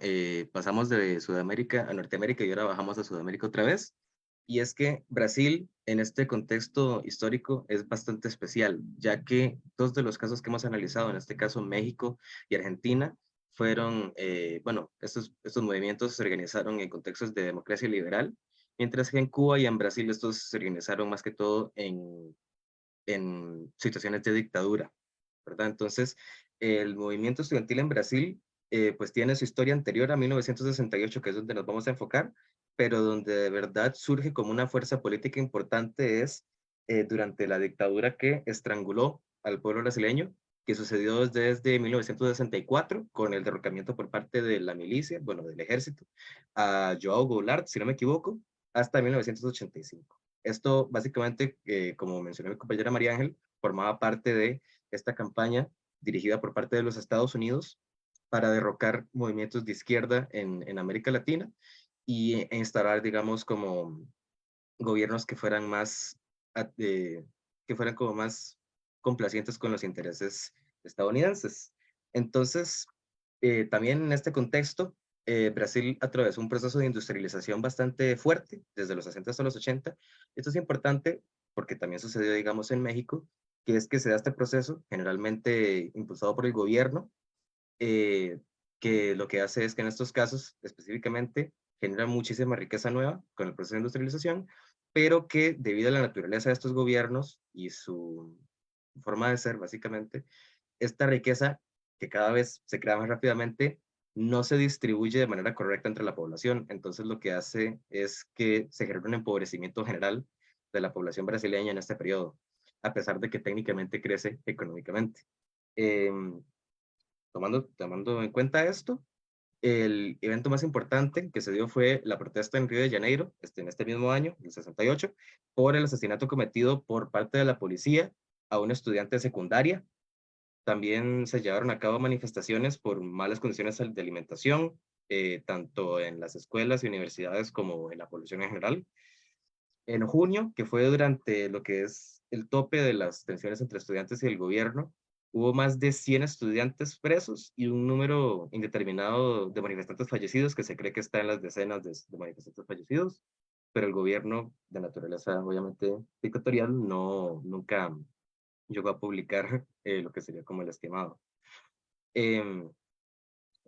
[SPEAKER 5] pasamos de Sudamérica a Norteamérica y ahora bajamos a Sudamérica otra vez. Y es que Brasil, en este contexto histórico, es bastante especial, ya que dos de los casos que hemos analizado, en este caso México y Argentina, fueron, bueno, estos movimientos se organizaron en contextos de democracia liberal, mientras que en Cuba y en Brasil estos se organizaron más que todo en situaciones de dictadura, ¿verdad? Entonces, el movimiento estudiantil en Brasil, pues tiene su historia anterior a 1968, que es donde nos vamos a enfocar, pero donde de verdad surge como una fuerza política importante es durante la dictadura que estranguló al pueblo brasileño, que sucedió desde 1964 con el derrocamiento por parte de la milicia, bueno, del ejército, a João Goulart, si no me equivoco, hasta 1985. Esto básicamente, como mencionó mi compañera María Ángel, formaba parte de esta campaña dirigida por parte de los Estados Unidos para derrocar movimientos de izquierda en América Latina e instalar, digamos, como gobiernos que fueran más, que fueran como más complacientes con los intereses estadounidenses. Entonces, También en este contexto, Brasil atravesó un proceso de industrialización bastante fuerte, desde los 60 hasta los 80. Esto es importante porque también sucedió, digamos, en México, que es que se da este proceso, generalmente impulsado por el gobierno, que lo que hace es que en estos casos, específicamente, genera muchísima riqueza nueva con el proceso de industrialización, pero que debido a la naturaleza de estos gobiernos y su forma de ser, básicamente, esta riqueza que cada vez se crea más rápidamente no se distribuye de manera correcta entre la población. Entonces lo que hace es que se genera un empobrecimiento general de la población brasileña en este periodo, a pesar de que técnicamente crece económicamente. Em, tomando en cuenta esto, el evento más importante que se dio fue la protesta en Río de Janeiro, en este mismo año, el 68, por el asesinato cometido por parte de la policía a un estudiante de secundaria. También se llevaron a cabo manifestaciones por malas condiciones de alimentación, tanto en las escuelas y universidades como en la población en general. En junio, que fue durante lo que es el tope de las tensiones entre estudiantes y el gobierno, hubo más de 100 estudiantes presos y un número indeterminado de manifestantes fallecidos, que se cree que está en las decenas de manifestantes fallecidos, pero el gobierno, de naturaleza obviamente dictatorial, nunca llegó a publicar lo que sería como el estimado. Em,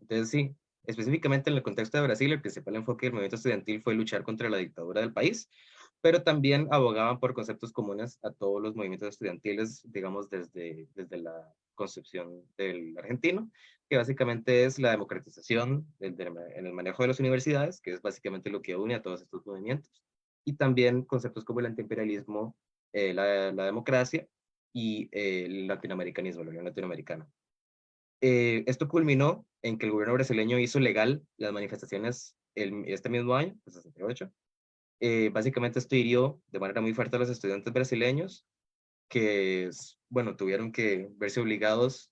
[SPEAKER 5] entonces, sí, específicamente en el contexto de Brasil, el principal enfoque del movimiento estudiantil fue luchar contra la dictadura del país, pero también abogaban por conceptos comunes a todos los movimientos estudiantiles, digamos, desde la concepción del argentino, que básicamente es la democratización en el manejo de las universidades, que es básicamente lo que une a todos estos movimientos, y también conceptos como el antiimperialismo, la democracia y el latinoamericanismo, la Unión Latinoamericana. Esto culminó en que el gobierno brasileño hizo legal las manifestaciones este mismo año, el 68. Básicamente esto hirió de manera muy fuerte a los estudiantes brasileños que, bueno, tuvieron que verse obligados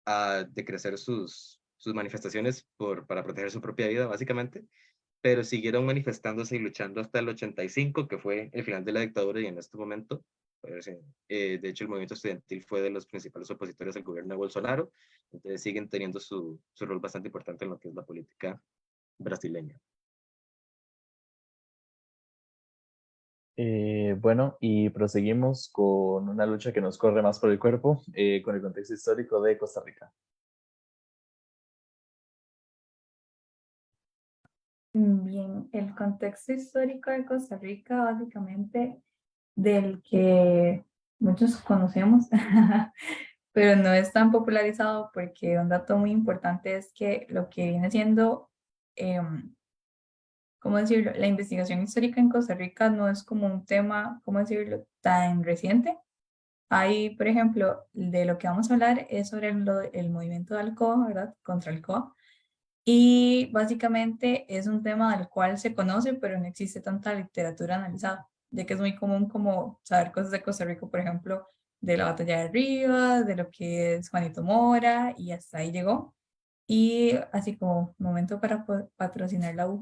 [SPEAKER 5] a decrecer sus manifestaciones para proteger su propia vida, básicamente, pero siguieron manifestándose y luchando hasta el 85, que fue el final de la dictadura, y en este momento, pues, de hecho, el movimiento estudiantil fue de los principales opositores al gobierno de Bolsonaro, entonces siguen teniendo su rol bastante importante en lo que es la política brasileña.
[SPEAKER 3] Bueno, y proseguimos con una lucha que nos corre más por el cuerpo, con el contexto histórico de Costa Rica.
[SPEAKER 4] Bien, el contexto histórico de Costa Rica, básicamente del que muchos conocemos, pero no es tan popularizado porque un dato muy importante es que lo que viene siendo, ¿cómo decirlo? La investigación histórica en Costa Rica no es como un tema, ¿cómo decirlo?, tan reciente. Ahí, por ejemplo, de lo que vamos a hablar es sobre el movimiento de Alcoa, ¿verdad? Contra Alcoa. Y básicamente es un tema del cual se conoce, pero no existe tanta literatura analizada, ya que es muy común como saber cosas de Costa Rica, por ejemplo, de la batalla de Rivas, de lo que es Juanito Mora, y hasta ahí llegó. Y así como momento para patrocinar la U,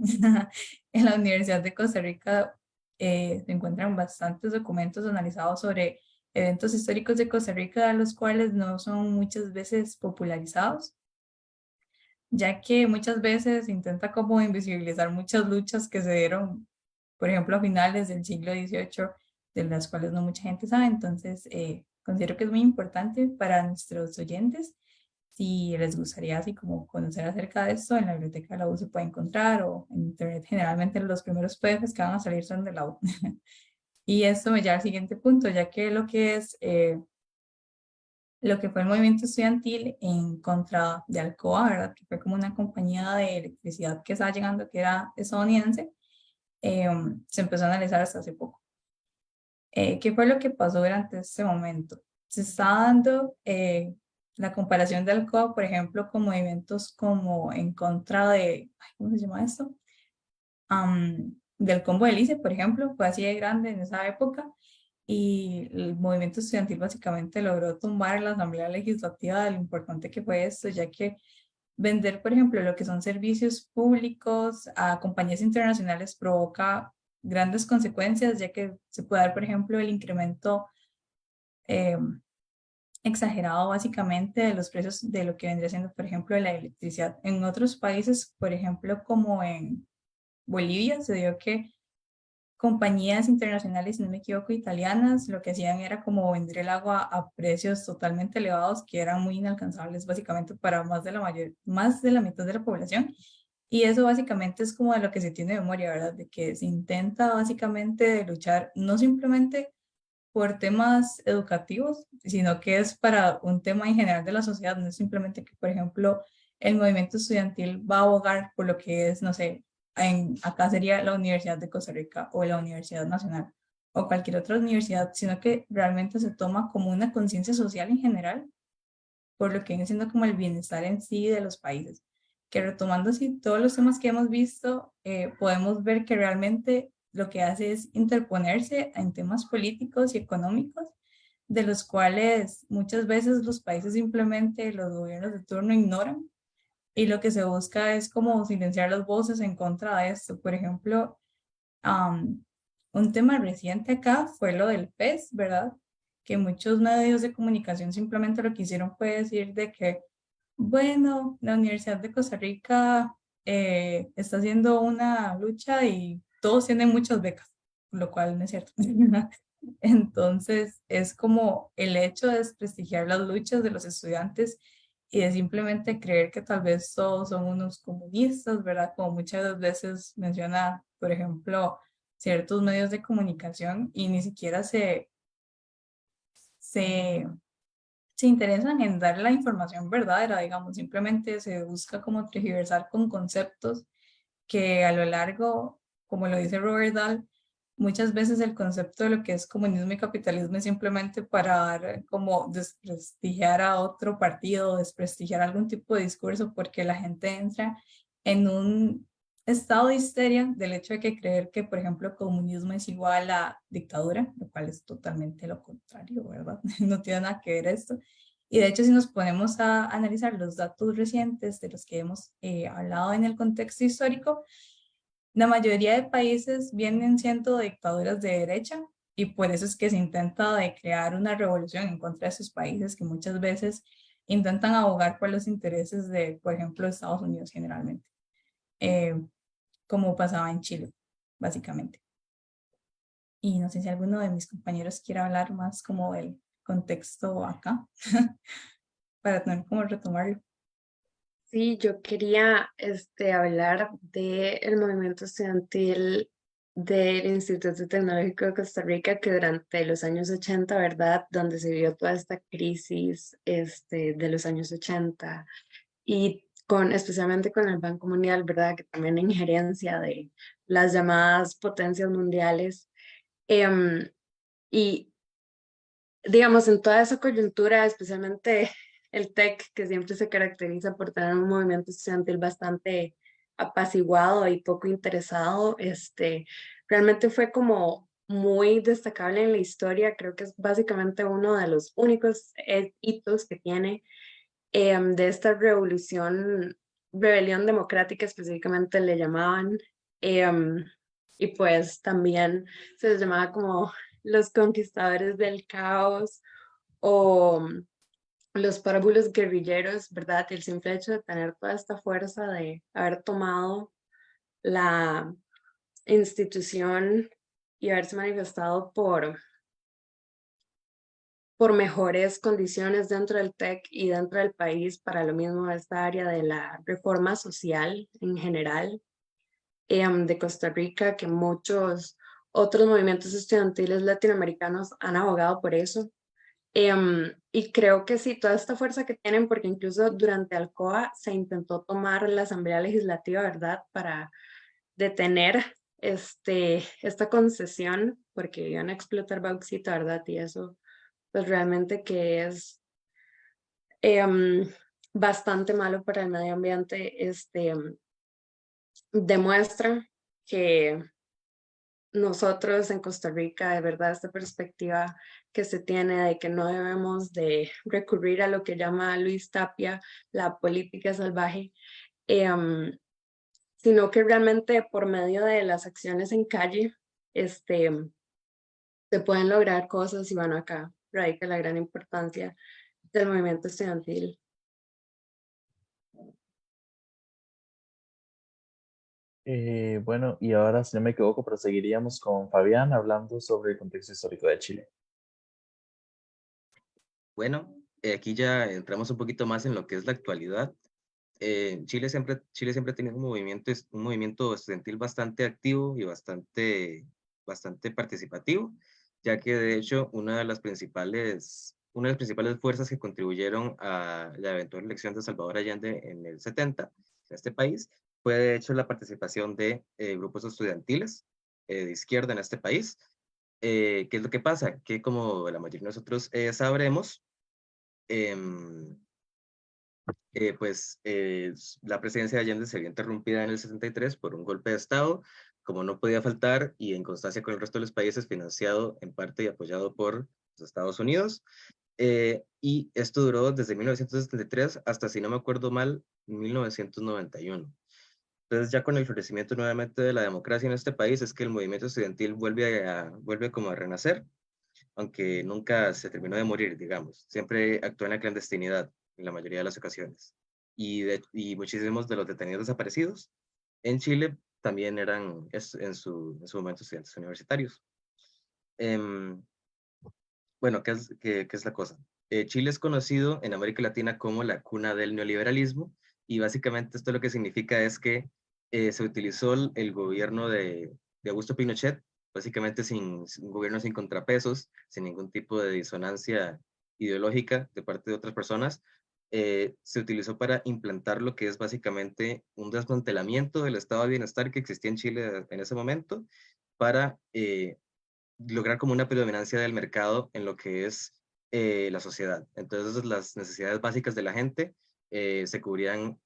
[SPEAKER 4] en la Universidad de Costa Rica se encuentran bastantes documentos analizados sobre eventos históricos de Costa Rica, los cuales no son muchas veces popularizados, ya que muchas veces intenta como invisibilizar muchas luchas que se dieron, por ejemplo, a finales del siglo XVIII, de las cuales no mucha gente sabe. Entonces, considero que es muy importante para nuestros oyentes. Si les gustaría así como conocer acerca de esto, en la biblioteca de la U se puede encontrar, o en internet generalmente los primeros PDFs que van a salir son de la U. Y esto me lleva al siguiente punto, ya que lo que es lo que fue el movimiento estudiantil en contra de Alcoa, ¿verdad? Que fue como una compañía de electricidad que estaba llegando, que era estadounidense, se empezó a analizar hasta hace poco. ¿Qué fue lo que pasó durante este momento? Se está dando la comparación de Alcoa, por ejemplo, con movimientos como en contra de, ¿cómo se llama esto? Del Combo del ICE, por ejemplo, fue así de grande en esa época, y el movimiento estudiantil básicamente logró tumbar la Asamblea Legislativa de lo importante que fue esto, ya que vender, por ejemplo, lo que son servicios públicos a compañías internacionales provoca grandes consecuencias, ya que se puede dar, por ejemplo, el incremento exagerado básicamente de los precios de lo que vendría siendo, por ejemplo, la electricidad. En otros países, por ejemplo, como en Bolivia, se dio que compañías internacionales, si no me equivoco, italianas, lo que hacían era como vender el agua a precios totalmente elevados que eran muy inalcanzables básicamente para más de la mitad de la población. Y eso básicamente es como de lo que se tiene memoria, ¿verdad? De que se intenta básicamente luchar no simplemente por temas educativos, sino que es para un tema en general de la sociedad, no es simplemente que, por ejemplo, el movimiento estudiantil va a abogar por lo que es, no sé, acá sería la Universidad de Costa Rica o la Universidad Nacional o cualquier otra universidad, sino que realmente se toma como una conciencia social en general por lo que viene siendo como el bienestar en sí de los países. Que retomando así todos los temas que hemos visto, podemos ver que realmente lo que hace es interponerse en temas políticos y económicos, de los cuales muchas veces los países simplemente, los gobiernos de turno ignoran, y lo que se busca es como silenciar las voces en contra de esto. Por ejemplo, um, un tema reciente acá fue lo del PES, ¿verdad? Que muchos medios de comunicación simplemente lo que hicieron fue decir de que, bueno, la Universidad de Costa Rica está haciendo una lucha y todos tienen muchas becas, lo cual no es cierto. Entonces, es como el hecho de desprestigiar las luchas de los estudiantes y de simplemente creer que tal vez todos son unos comunistas, ¿verdad? Como muchas veces menciona, por ejemplo, ciertos medios de comunicación y ni siquiera se, se interesan en dar la información verdadera, digamos, simplemente se busca como tergiversar con conceptos que a lo largo, como lo dice Robert Dahl, muchas veces el concepto de lo que es comunismo y capitalismo es simplemente para dar, como desprestigiar a otro partido, desprestigiar algún tipo de discurso, porque la gente entra en un estado de histeria del hecho de que creer que, por ejemplo, comunismo es igual a dictadura, lo cual es totalmente lo contrario, ¿verdad? No tiene nada que ver esto. Y de hecho, si nos ponemos a analizar los datos recientes de los que hemos hablado en el contexto histórico, la mayoría de países vienen siendo dictaduras de derecha y por eso es que se intenta de crear una revolución en contra de esos países que muchas veces intentan abogar por los intereses de, por ejemplo, Estados Unidos generalmente, eh, como pasaba en Chile, básicamente. Y no sé si alguno de mis compañeros quiere hablar más como del contexto acá, para tener como retomarlo.
[SPEAKER 6] Sí, yo quería hablar del movimiento estudiantil del Instituto Tecnológico de Costa Rica, que durante los años 80, ¿verdad? Donde se vio toda esta crisis de los años 80 y especialmente con el Banco Mundial, ¿verdad? Que también injerencia de las llamadas potencias mundiales. Em, y digamos, en toda esa coyuntura, especialmente el TEC, que siempre se caracteriza por tener un movimiento estudiantil bastante apaciguado y poco interesado, realmente fue como muy destacable en la historia. Creo que es básicamente uno de los únicos hitos que tiene de esta rebelión democrática específicamente le llamaban, y pues también se les llamaba como los conquistadores del caos o los párvulos guerrilleros, ¿verdad? El simple hecho de tener toda esta fuerza de haber tomado la institución y haberse manifestado por mejores condiciones dentro del TEC y dentro del país para lo mismo esta área de la reforma social en general de Costa Rica, que muchos otros movimientos estudiantiles latinoamericanos han abogado por eso. Y creo que sí, toda esta fuerza que tienen, porque incluso durante Alcoa se intentó tomar la Asamblea Legislativa, ¿verdad?, para detener esta concesión, porque iban a explotar bauxita, ¿verdad? Y eso pues realmente que es bastante malo para el medio ambiente, demuestra que nosotros en Costa Rica, de verdad, esta perspectiva que se tiene de que no debemos de recurrir a lo que llama Luis Tapia la política salvaje, sino que realmente por medio de las acciones en calle, se pueden lograr cosas y bueno, acá radica la gran importancia del movimiento estudiantil.
[SPEAKER 3] Bueno, y ahora, si no me equivoco, proseguiríamos con Fabián hablando sobre el contexto histórico de Chile.
[SPEAKER 5] Bueno, aquí ya entramos un poquito más en lo que es la actualidad. Chile siempre ha tenido un movimiento estudiantil bastante activo y bastante participativo, ya que de hecho una de las principales fuerzas que contribuyeron a la eventual elección de Salvador Allende en el 70 en este país fue de hecho la participación de grupos estudiantiles de izquierda en este país. ¿Qué es lo que pasa? Que como la mayoría de nosotros sabremos, em, la presidencia de Allende se vio interrumpida en el 63 por un golpe de Estado, como no podía faltar, y en constancia con el resto de los países, financiado en parte y apoyado por los Estados Unidos. Y esto duró desde 1973 hasta, si no me acuerdo mal, 1991. Entonces, ya con el florecimiento nuevamente de la democracia en este país, es que el movimiento estudiantil vuelve como a renacer, aunque nunca se terminó de morir, digamos. Siempre actuó en la clandestinidad en la mayoría de las ocasiones. Y muchísimos de los detenidos desaparecidos en Chile también eran en su momento estudiantes universitarios. Em, bueno, ¿qué es la cosa? Chile es conocido en América Latina como la cuna del neoliberalismo, y básicamente esto lo que significa es que se utilizó el gobierno de Augusto Pinochet, básicamente un gobierno sin contrapesos, sin ningún tipo de disonancia ideológica de parte de otras personas. Se utilizó para implantar lo que es básicamente un desmantelamiento del estado de bienestar que existía en Chile en ese momento, para lograr como una predominancia del mercado en lo que es la sociedad. Entonces las necesidades básicas de la gente se cubrían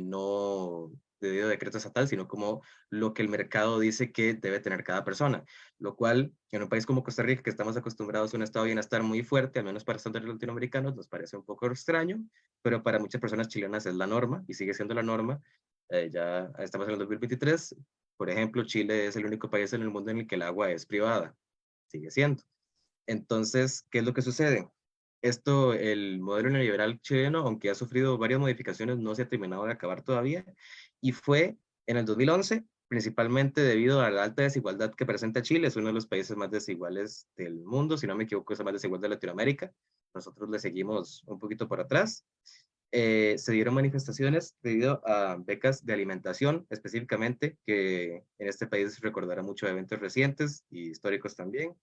[SPEAKER 5] no debido a decreto estatal, sino como lo que el mercado dice que debe tener cada persona, lo cual en un país como Costa Rica, que estamos acostumbrados a un estado de bienestar muy fuerte, al menos para estándares latinoamericanos, nos parece un poco extraño, pero para muchas personas chilenas es la norma y sigue siendo la norma. Ya estamos en el 2023. Por ejemplo, Chile es el único país en el mundo en el que el agua es privada, sigue siendo. Entonces, ¿qué es lo que sucede? El modelo neoliberal chileno, aunque ha sufrido varias modificaciones, no se ha terminado de acabar todavía, y fue en el 2011, principalmente debido a la alta desigualdad que presenta Chile. Es uno de los países más desiguales del mundo, si no me equivoco, es el más desigual de Latinoamérica. Nosotros le seguimos un poquito por atrás. Se dieron manifestaciones debido a becas de alimentación, específicamente, que en este país recordará mucho de eventos recientes y históricos también,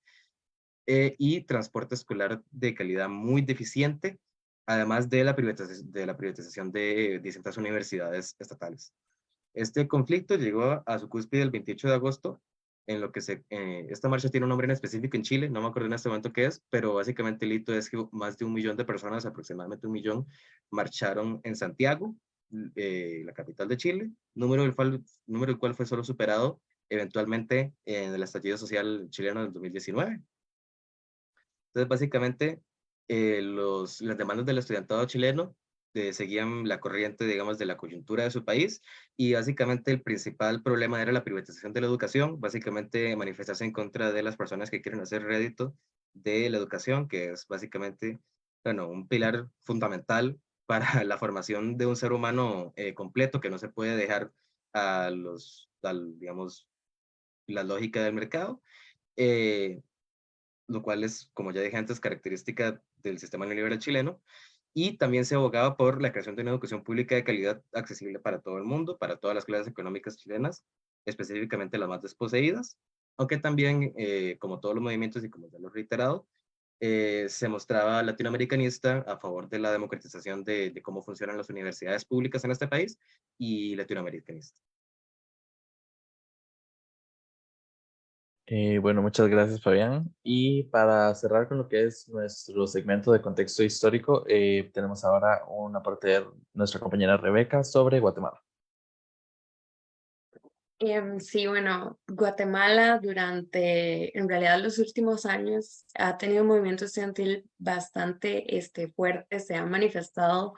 [SPEAKER 5] y transporte escolar de calidad muy deficiente, además de la privatización de distintas universidades estatales. Este conflicto llegó a su cúspide el 28 de agosto, en lo que esta marcha tiene un nombre en específico en Chile, no me acuerdo en este momento qué es, pero básicamente el hito es que más de 1 millón de personas, aproximadamente 1 millón, marcharon en Santiago, la capital de Chile, número el cual fue solo superado eventualmente en el estallido social chileno del 2019. Entonces, básicamente, las demandas del estudiantado chileno seguían la corriente, digamos, de la coyuntura de su país, y básicamente el principal problema era la privatización de la educación, básicamente manifestarse en contra de las personas que quieren hacer rédito de la educación, que es básicamente, bueno, un pilar fundamental para la formación de un ser humano completo, que no se puede dejar digamos, la lógica del mercado. Eh, lo cual es, como ya dije antes, característica del sistema neoliberal chileno, y también se abogaba por la creación de una educación pública de calidad accesible para todo el mundo, para todas las clases económicas chilenas, específicamente las más desposeídas, aunque también, como todos los movimientos y como ya lo he reiterado, se mostraba latinoamericanista, a favor de la democratización de cómo funcionan las universidades públicas en este país, y latinoamericanista.
[SPEAKER 3] Bueno, muchas gracias, Fabián. Y para cerrar con lo que es nuestro segmento de contexto histórico, tenemos ahora una parte de nuestra compañera Rebeca sobre Guatemala.
[SPEAKER 6] Sí, bueno, Guatemala durante, en realidad, los últimos años ha tenido un movimiento estudiantil bastante fuerte, se ha manifestado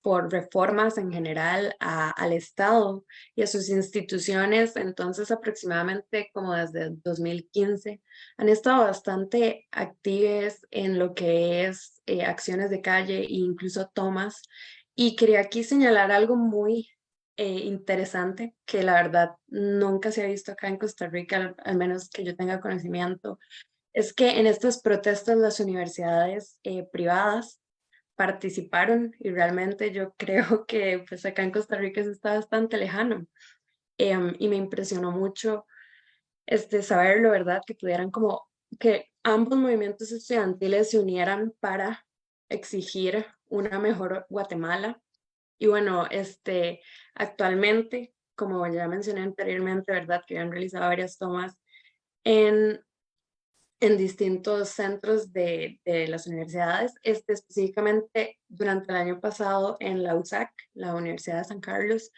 [SPEAKER 6] por reformas en general al Estado y a sus instituciones. Entonces, aproximadamente como desde el 2015, han estado bastante activas en lo que es acciones de calle e incluso tomas. Y quería aquí señalar algo muy interesante que la verdad nunca se ha visto acá en Costa Rica, al menos que yo tenga conocimiento, es que en estas protestas las universidades privadas participaron y realmente yo creo que pues acá en Costa Rica eso está bastante lejano. Y me impresionó mucho saberlo, ¿verdad? Que pudieran como que ambos movimientos estudiantiles se unieran para exigir una mejor Guatemala. Y bueno, actualmente, como ya mencioné anteriormente, ¿verdad? Que han realizado varias tomas en distintos centros de las universidades, específicamente durante el año pasado en la USAC, la Universidad de San Carlos,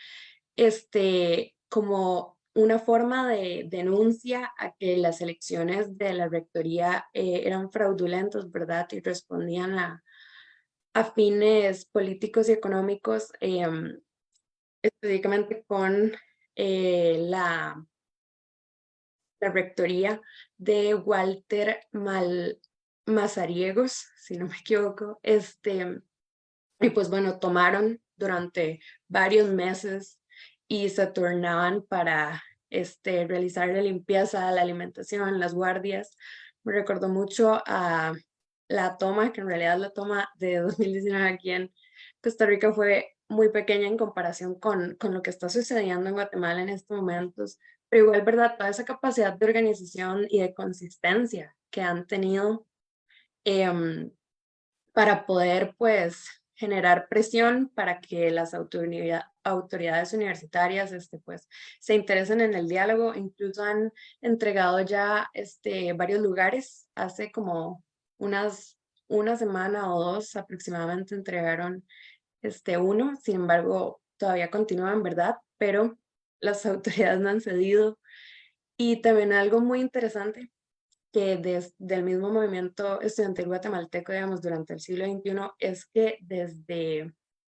[SPEAKER 6] como una forma de denuncia a que las elecciones de la rectoría eran fraudulentas, ¿verdad? Y respondían a fines políticos y económicos, específicamente con la rectoría de Walter Mazariegos, si no me equivoco, y pues bueno, tomaron durante varios meses y se turnaban para realizar la limpieza, la alimentación, las guardias. Me recordó mucho a la toma, que en realidad la toma de 2019 aquí en Costa Rica fue muy pequeña en comparación con lo que está sucediendo en Guatemala en estos momentos, pero igual, ¿verdad? Toda esa capacidad de organización y de consistencia que han tenido para poder, pues, generar presión para que las autoridades universitarias, pues, se interesen en el diálogo. Incluso han entregado ya, varios lugares. Hace como una semana o dos aproximadamente entregaron, uno. Sin embargo, todavía continúan, ¿verdad? Pero las autoridades no han cedido. Y también algo muy interesante que desde el mismo movimiento estudiantil guatemalteco, digamos, durante el siglo XXI, es que desde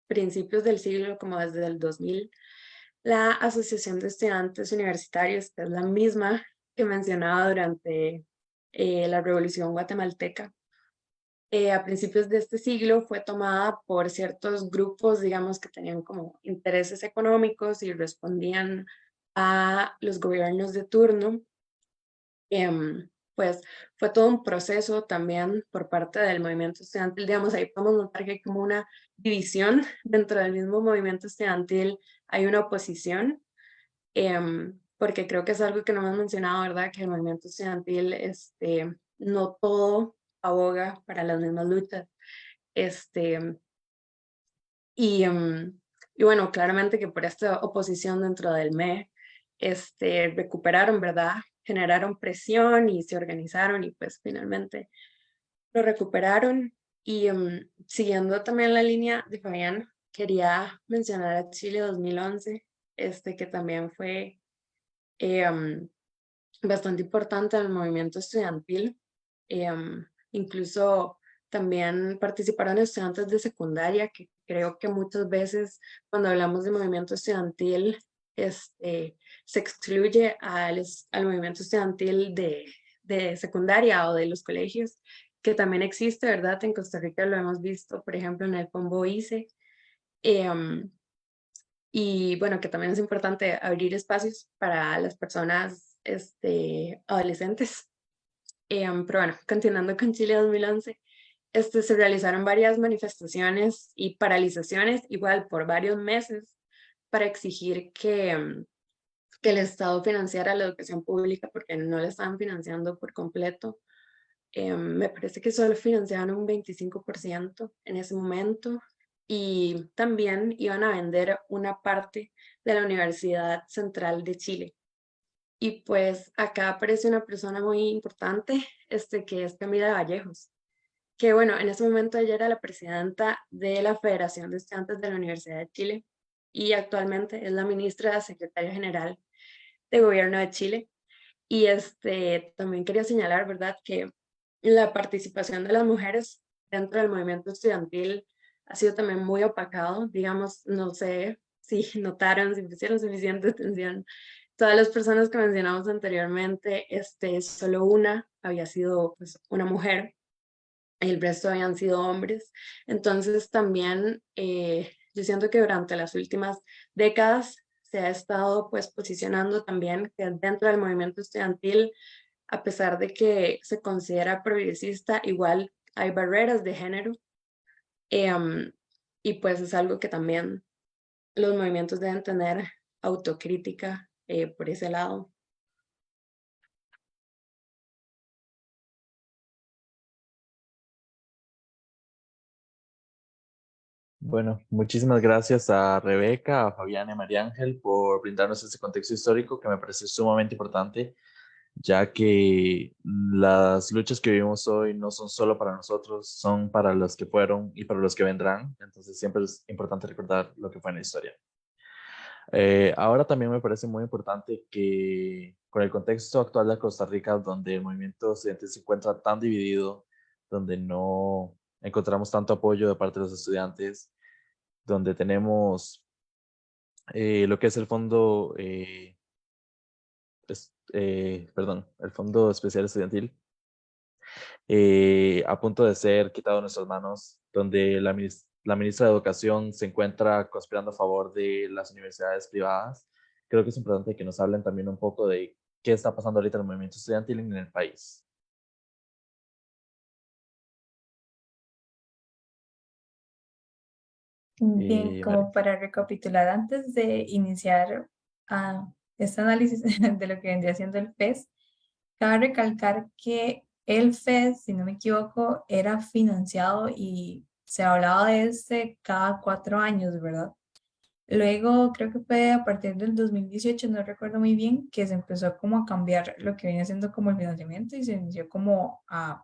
[SPEAKER 6] principios del siglo, como desde el 2000, la Asociación de Estudiantes Universitarios, que es la misma que mencionaba durante la Revolución Guatemalteca, a principios de este siglo fue tomada por ciertos grupos, digamos, que tenían como intereses económicos y respondían a los gobiernos de turno. Pues fue todo un proceso también por parte del movimiento estudiantil, digamos, ahí podemos notar que hay como una división dentro del mismo movimiento estudiantil, hay una oposición, porque creo que es algo que no hemos mencionado, ¿verdad? Que el movimiento estudiantil, no todo aboga para las mismas luchas, y bueno, claramente que por esta oposición dentro del ME, recuperaron, ¿verdad? Generaron presión y se organizaron y pues finalmente lo recuperaron. Y siguiendo también la línea de Fabián, quería mencionar a Chile 2011, que también fue bastante importante en el movimiento estudiantil. Incluso también participaron estudiantes de secundaria, que creo que muchas veces cuando hablamos de movimiento estudiantil, se excluye al movimiento estudiantil de secundaria o de los colegios, que también existe, ¿verdad? En Costa Rica lo hemos visto, por ejemplo, en el Combo ICE. Y bueno, que también es importante abrir espacios para las personas adolescentes. Pero bueno, continuando con Chile 2011, se realizaron varias manifestaciones y paralizaciones, igual por varios meses, para exigir que el Estado financiara la educación pública, porque no la estaban financiando por completo. Me parece que solo financiaban un 25% en ese momento, y también iban a vender una parte de la Universidad Central de Chile. Y pues acá aparece una persona muy importante, que es Camila Vallejos, que bueno, en ese momento ella era la presidenta de la Federación de Estudiantes de la Universidad de Chile y actualmente es la ministra secretaria general de Gobierno de Chile. Y también quería señalar, ¿verdad?, que la participación de las mujeres dentro del movimiento estudiantil ha sido también muy opacado, digamos, no sé si notaron, si pusieron suficiente atención. Todas las personas que mencionamos anteriormente, solo una había sido pues, una mujer, y el resto habían sido hombres. Entonces también yo siento que durante las últimas décadas se ha estado pues posicionando también que dentro del movimiento estudiantil, a pesar de que se considera progresista, igual hay barreras de género, y pues es algo que también los movimientos deben tener autocrítica por ese lado.
[SPEAKER 3] Bueno, muchísimas gracias a Rebeca, a Fabián y a María Ángel por brindarnos este contexto histórico que me parece sumamente importante, ya que las luchas que vivimos hoy no son solo para nosotros, son para los que fueron y para los que vendrán. Entonces siempre es importante recordar lo que fue en la historia. Ahora también me parece muy importante que con el contexto actual de Costa Rica, donde el movimiento estudiantil se encuentra tan dividido, donde no encontramos tanto apoyo de parte de los estudiantes, donde tenemos lo que es el fondo, perdón, el Fondo Especial Estudiantil, a punto de ser quitado de nuestras manos, donde la ministra de Educación se encuentra conspirando a favor de las universidades privadas. Creo que es importante que nos hablen también un poco de qué está pasando ahorita en el movimiento estudiantil en el país.
[SPEAKER 4] Bien,
[SPEAKER 3] María.
[SPEAKER 4] como para recapitular antes de iniciar este análisis de lo que vendría siendo el FES, cabe recalcar que el FES, si no me equivoco, era financiado y se hablaba de este cada 4 años, ¿verdad? Luego, creo que fue a partir del 2018, no recuerdo muy bien, que se empezó como a cambiar lo que viene siendo como el financiamiento y se inició como a,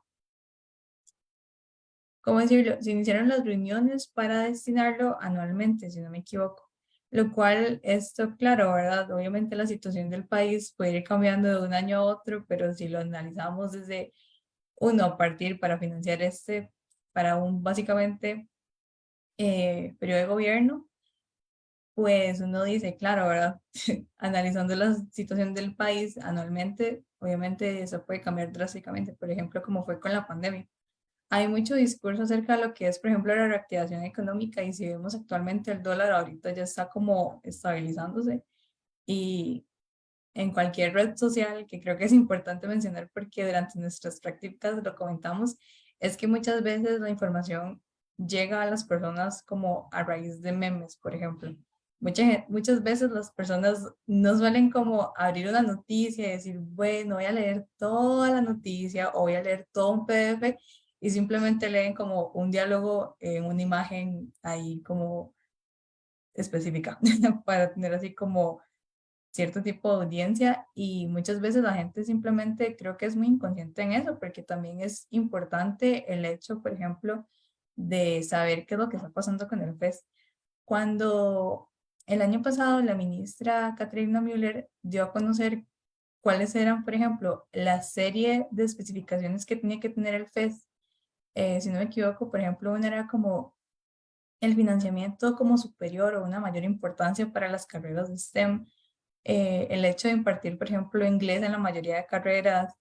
[SPEAKER 4] ¿cómo decirlo? Se iniciaron las reuniones para destinarlo anualmente, si no me equivoco. Lo cual, esto, claro, ¿verdad? Obviamente la situación del país puede ir cambiando de un año a otro, pero si lo analizamos desde uno a partir para financiar para un básicamente periodo de gobierno, pues uno dice, claro, ¿verdad? Analizando la situación del país anualmente, obviamente eso puede cambiar drásticamente, por ejemplo, como fue con la pandemia. Hay mucho discurso acerca de lo que es, por ejemplo, la reactivación económica y si vemos actualmente el dólar ahorita ya está como estabilizándose y en cualquier red social, que creo que es importante mencionar porque durante nuestras prácticas lo comentamos, es que muchas veces la información llega a las personas como a raíz de memes, por ejemplo. Muchas veces las personas no suelen como abrir una noticia y decir, bueno, voy a leer toda la noticia o voy a leer todo un PDF y simplemente leen como un diálogo en una imagen ahí como específica para tener así como cierto tipo de audiencia y muchas veces la gente simplemente creo que es muy inconsciente en eso, porque también es importante el hecho, por ejemplo, de saber qué es lo que está pasando con el FES. Cuando el año pasado la ministra Caterina Müller dio a conocer cuáles eran, por ejemplo, la serie de especificaciones que tenía que tener el FES, si no me equivoco, por ejemplo, una era como el financiamiento como superior o una mayor importancia para las carreras de STEM, el hecho de impartir, por ejemplo, inglés en la mayoría de carreras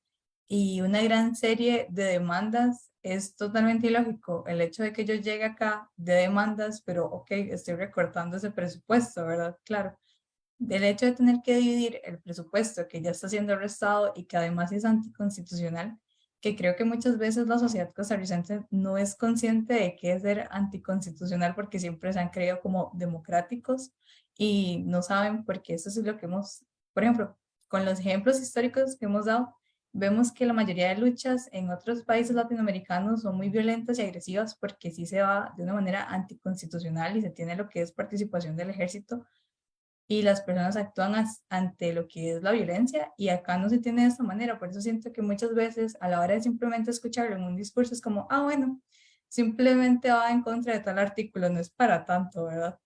[SPEAKER 4] y una gran serie de demandas es totalmente ilógico. El hecho de que yo llegue acá de demandas, pero ok, estoy recortando ese presupuesto, ¿verdad? Claro. Del hecho de tener que dividir el presupuesto que ya está siendo restado y que además es anticonstitucional, que creo que muchas veces la sociedad costarricense no es consciente de qué es ser anticonstitucional porque siempre se han creído como democráticos y no saben porque eso es lo que hemos, por ejemplo, con los ejemplos históricos que hemos dado, vemos que la mayoría de luchas en otros países latinoamericanos son muy violentas y agresivas porque sí se va de una manera anticonstitucional y se tiene lo que es participación del ejército y las personas actúan ante lo que es la violencia y acá no se tiene de esta manera. Por eso siento que muchas veces a la hora de simplemente escucharlo en un discurso es como, ah, bueno, simplemente va en contra de tal artículo, no es para tanto, ¿verdad?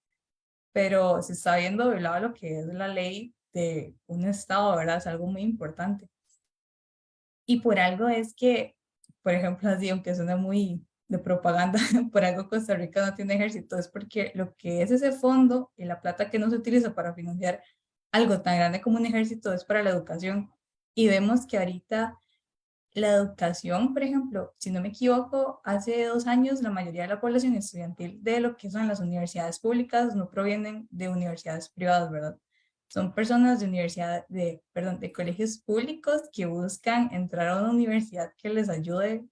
[SPEAKER 4] Pero se está viendo violado lo que es la ley de un estado, ¿verdad? Es algo muy importante. Y por algo es que, por ejemplo, así, aunque suena muy de propaganda por algo Costa Rica no tiene ejército, es porque lo que es ese fondo y la plata que no se utiliza para financiar algo tan grande como un ejército es para la educación. Y vemos que ahorita la educación, por ejemplo, si no me equivoco, hace 2 años la mayoría de la población estudiantil de lo que son las universidades públicas no provienen de universidades privadas, ¿verdad? Son personas de perdón, de colegios públicos que buscan entrar a una universidad que les ayude,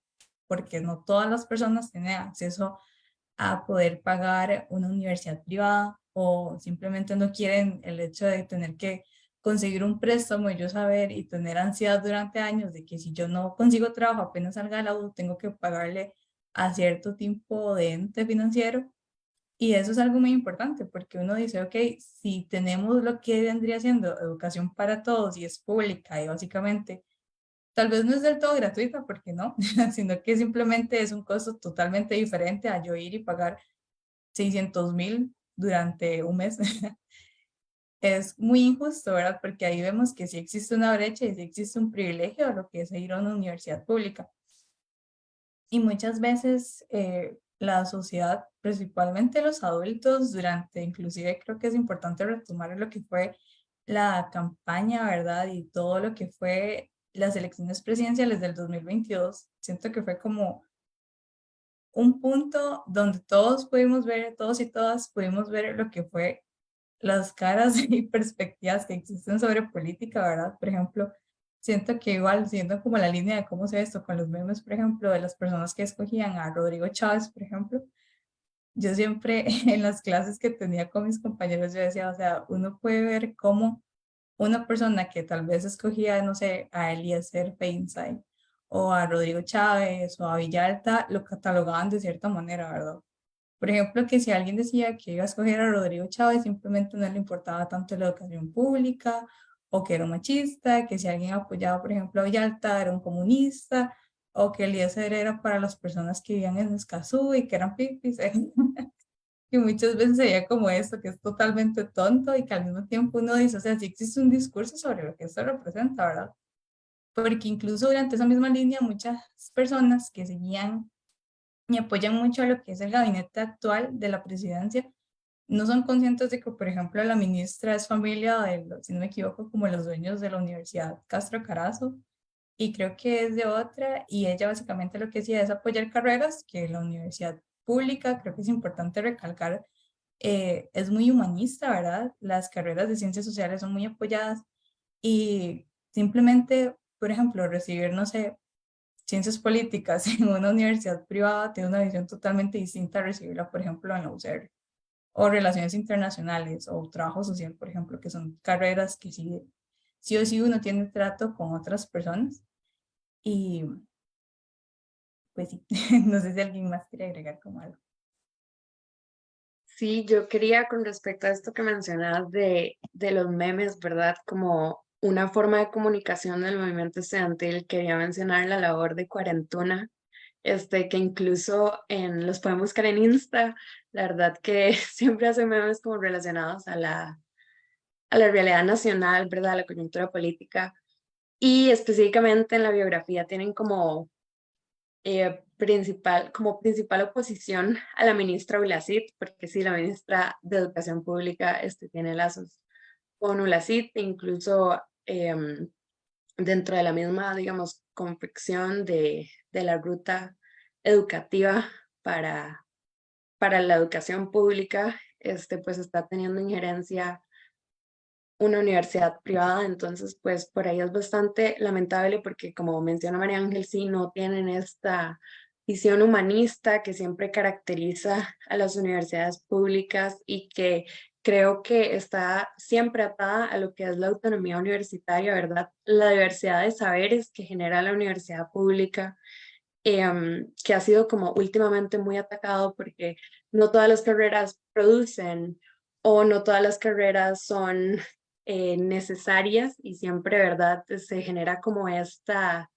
[SPEAKER 4] porque no todas las personas tienen acceso a poder pagar una universidad privada o simplemente no quieren el hecho de tener que conseguir un préstamo y yo saber y tener ansiedad durante años de que si yo no consigo trabajo apenas salga de la U, tengo que pagarle a cierto tipo de ente financiero. Y eso es algo muy importante porque uno dice, ok, si tenemos lo que vendría siendo educación para todos y es pública y básicamente tal vez no es del todo gratuita, porque no, sino que simplemente es un costo totalmente diferente a yo ir y pagar 600.000 durante un mes. Es muy injusto, ¿verdad? Porque ahí vemos que sí existe una brecha y sí existe un privilegio a lo que es ir a una universidad pública. Y muchas veces la sociedad, principalmente los adultos, durante, inclusive creo que es importante retomar lo que fue la campaña, ¿verdad? Y todo lo que fue las elecciones presidenciales del 2022, siento que fue como un punto donde todos pudimos ver, todos y todas pudimos ver lo que fue las caras y perspectivas que existen sobre política, ¿verdad? Por ejemplo, siento que igual, siendo como la línea de cómo se ve esto con los memes, por ejemplo, de las personas que escogían a Rodrigo Chávez, por ejemplo, yo siempre en las clases que tenía con mis compañeros, yo decía, o sea, uno puede ver cómo una persona que tal vez escogía, no sé, a Eliezer Feinstein o a Rodrigo Chávez o a Villalta, lo catalogaban de cierta manera, ¿verdad? Por ejemplo, que si alguien decía que iba a escoger a Rodrigo Chávez, simplemente no le importaba tanto la educación pública o que era un machista, que si alguien apoyaba, por ejemplo, a Villalta, era un comunista, o que Eliezer era para las personas que vivían en Escazú y que eran pipis. Y muchas veces se veía como esto, que es totalmente tonto y que al mismo tiempo uno dice, o sea, sí existe un discurso sobre lo que esto representa, ¿verdad? Porque incluso durante esa misma línea muchas personas que seguían y apoyan mucho a lo que es el gabinete actual de la presidencia, no son conscientes de que, por ejemplo, la ministra es familia de, si no me equivoco, como los dueños de la Universidad Castro Carazo, y creo que es de otra, y ella básicamente lo que hacía es apoyar carreras que la universidad pública, creo que es importante recalcar, es muy humanista, ¿verdad? Las carreras de ciencias sociales son muy apoyadas y simplemente, por ejemplo, recibir, no sé, ciencias políticas en una universidad privada tiene una visión totalmente distinta a recibirla, por ejemplo, en la UCR, o relaciones internacionales, o trabajo social, por ejemplo, que son carreras que sí, sí o sí uno tiene trato con otras personas. Y pues sí, no sé si alguien más quiere agregar como algo.
[SPEAKER 6] Sí, yo quería con respecto a esto que mencionabas de los memes, ¿verdad? Como una forma de comunicación del movimiento estudiantil, quería mencionar la labor de Cuarentuna, que incluso los pueden buscar en Insta, la verdad que siempre hace memes como relacionados a la realidad nacional, ¿verdad? A la coyuntura política, y específicamente en la biografía tienen como principal oposición a la ministra Ulacit, porque sí, la ministra de Educación Pública tiene lazos con Ulacit, e incluso dentro de la misma, digamos, confección de la ruta educativa para, para la educación pública, pues está teniendo injerencia una universidad privada, entonces pues por ahí es bastante lamentable porque como menciona María Ángel, sí, no tienen esta visión humanista que siempre caracteriza a las universidades públicas y que creo que está siempre atada a lo que es la autonomía universitaria, ¿verdad? La diversidad de saberes que genera la universidad pública, que ha sido como últimamente muy atacado porque no todas las carreras producen o no todas las carreras son necesarias y siempre, ¿verdad? Se genera como esta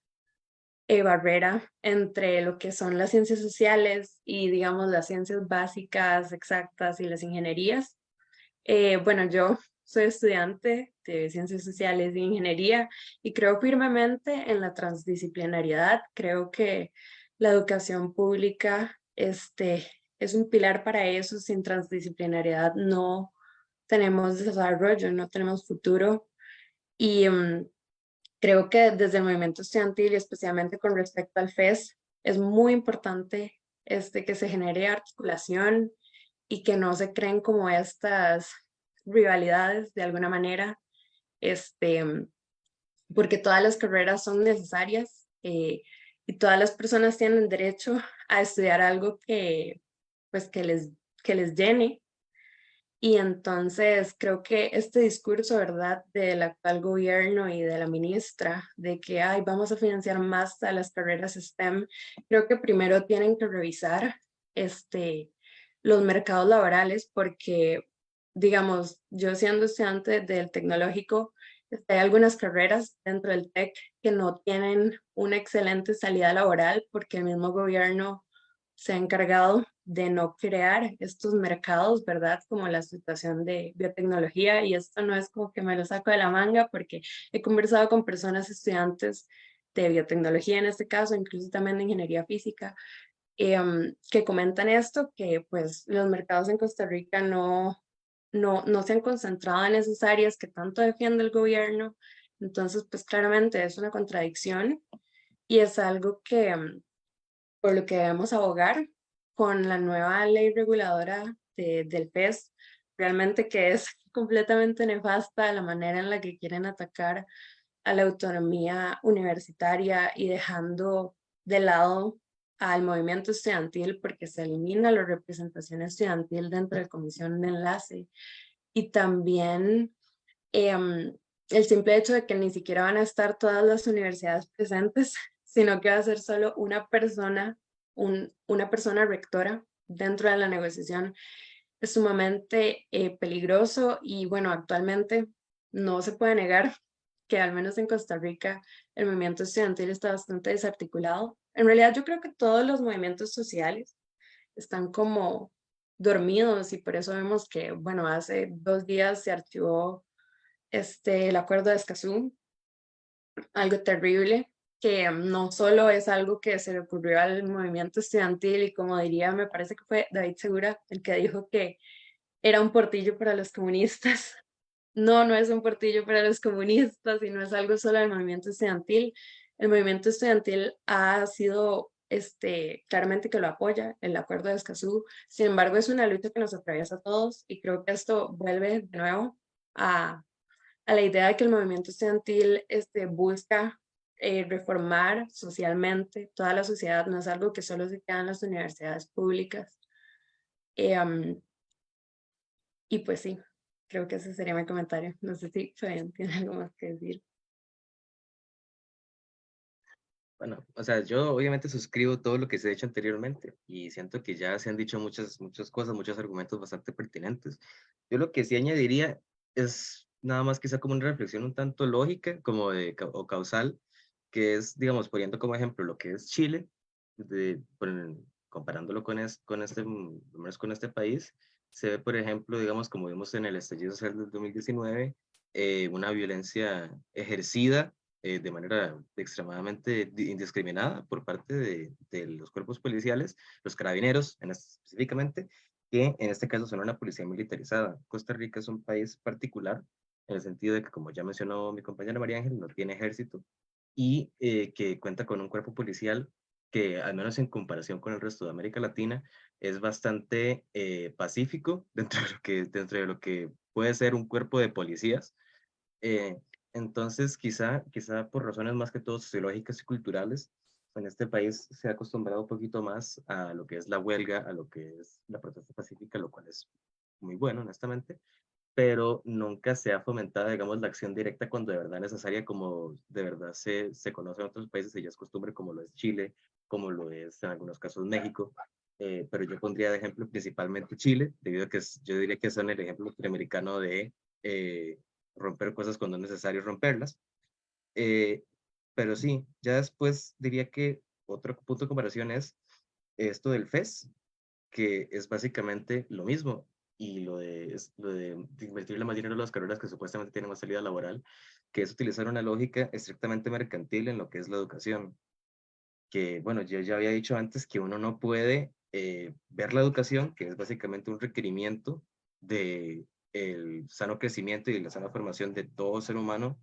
[SPEAKER 6] barrera entre lo que son las ciencias sociales y, digamos, las ciencias básicas, exactas y las ingenierías. Bueno, yo soy estudiante de ciencias sociales e ingeniería y creo firmemente en la transdisciplinariedad. Creo que la educación pública es un pilar para eso. Sin transdisciplinariedad no tenemos desarrollo, no tenemos futuro. Y creo que desde el movimiento estudiantil y especialmente con respecto al FES, es muy importante que se genere articulación y que no se creen como estas rivalidades de alguna manera, porque todas las carreras son necesarias y todas las personas tienen derecho a estudiar algo pues, que les llene. Y entonces creo que este discurso, ¿verdad?, del actual gobierno y de la ministra, de que ay, vamos a financiar más a las carreras STEM, creo que primero tienen que revisar los mercados laborales, porque, digamos, yo siendo estudiante del tecnológico, hay algunas carreras dentro del TEC que no tienen una excelente salida laboral porque el mismo gobierno se ha encargado de no crear estos mercados, ¿verdad? Como la situación de biotecnología, y esto no es como que me lo saco de la manga, porque he conversado con personas estudiantes de biotecnología en este caso, incluso también de ingeniería física, que comentan esto, que pues los mercados en Costa Rica no se han concentrado en esas áreas que tanto defiende el gobierno. Entonces, pues claramente es una contradicción y es algo que por lo que debemos abogar con la nueva ley reguladora del PES, realmente que es completamente nefasta la manera en la que quieren atacar a la autonomía universitaria y dejando de lado al movimiento estudiantil, porque se elimina la representación estudiantil dentro de la comisión de enlace, y también el simple hecho de que ni siquiera van a estar todas las universidades presentes, sino que va a ser solo una persona, una persona rectora dentro de la negociación, es sumamente peligroso. Y bueno, actualmente no se puede negar que al menos en Costa Rica el movimiento estudiantil está bastante desarticulado. En realidad yo creo que todos los movimientos sociales están como dormidos, y por eso vemos que, bueno, hace 2 días se archivó el acuerdo de Escazú, algo terrible, que no solo es algo que se le ocurrió al movimiento estudiantil, y como diría, me parece que fue David Segura el que dijo que era un portillo para los comunistas. No, no es un portillo para los comunistas y no es algo solo del movimiento estudiantil. El movimiento estudiantil ha sido claramente que lo apoya, el acuerdo de Escazú. Sin embargo, es una lucha que nos atraviesa a todos, y creo que esto vuelve de nuevo a la idea de que el movimiento estudiantil busca reformar socialmente toda la sociedad, no es algo que solo se queda en las universidades públicas. Y pues sí, creo que ese sería mi comentario. No sé si Fabián tiene algo más que decir.
[SPEAKER 5] Bueno, o sea, yo obviamente suscribo todo lo que se ha dicho anteriormente y siento que ya se han dicho muchas cosas, muchos argumentos bastante pertinentes. Yo lo que sí añadiría es nada más quizá como una reflexión un tanto lógica, como o causal, que es, digamos, poniendo como ejemplo lo que es Chile, comparándolo con este país, se ve, por ejemplo, digamos, como vimos en el estallido social del 2019, una violencia ejercida de manera extremadamente indiscriminada por parte de los cuerpos policiales, los carabineros específicamente, que en este caso son una policía militarizada. Costa Rica es un país particular en el sentido de que, como ya mencionó mi compañera María Ángel, no tiene ejército y que cuenta con un cuerpo policial que, al menos en comparación con el resto de América Latina, es bastante pacífico dentro de lo que puede ser un cuerpo de policías. Eh, entonces, quizá por razones más que todo sociológicas y culturales, en este país se ha acostumbrado un poquito más a lo que es la huelga, a lo que es la protesta pacífica, lo cual es muy bueno, honestamente, pero nunca se ha fomentado, digamos, la acción directa cuando de verdad es necesaria, como de verdad se conoce en otros países y ya es costumbre, como lo es Chile, como lo es en algunos casos México. Pero yo pondría de ejemplo principalmente Chile, debido a que yo diría que son el ejemplo latinoamericano de romper cosas cuando es necesario romperlas. Eh, pero sí, ya después diría que otro punto de comparación es esto del FES, que es básicamente lo mismo, y lo de invertirle más dinero a las carreras que supuestamente tienen más salida laboral, que es utilizar una lógica estrictamente mercantil en lo que es la educación. que, bueno, yo ya había dicho antes que uno no puede ver la educación, que es básicamente un requerimiento de el sano crecimiento y la sana formación de todo ser humano,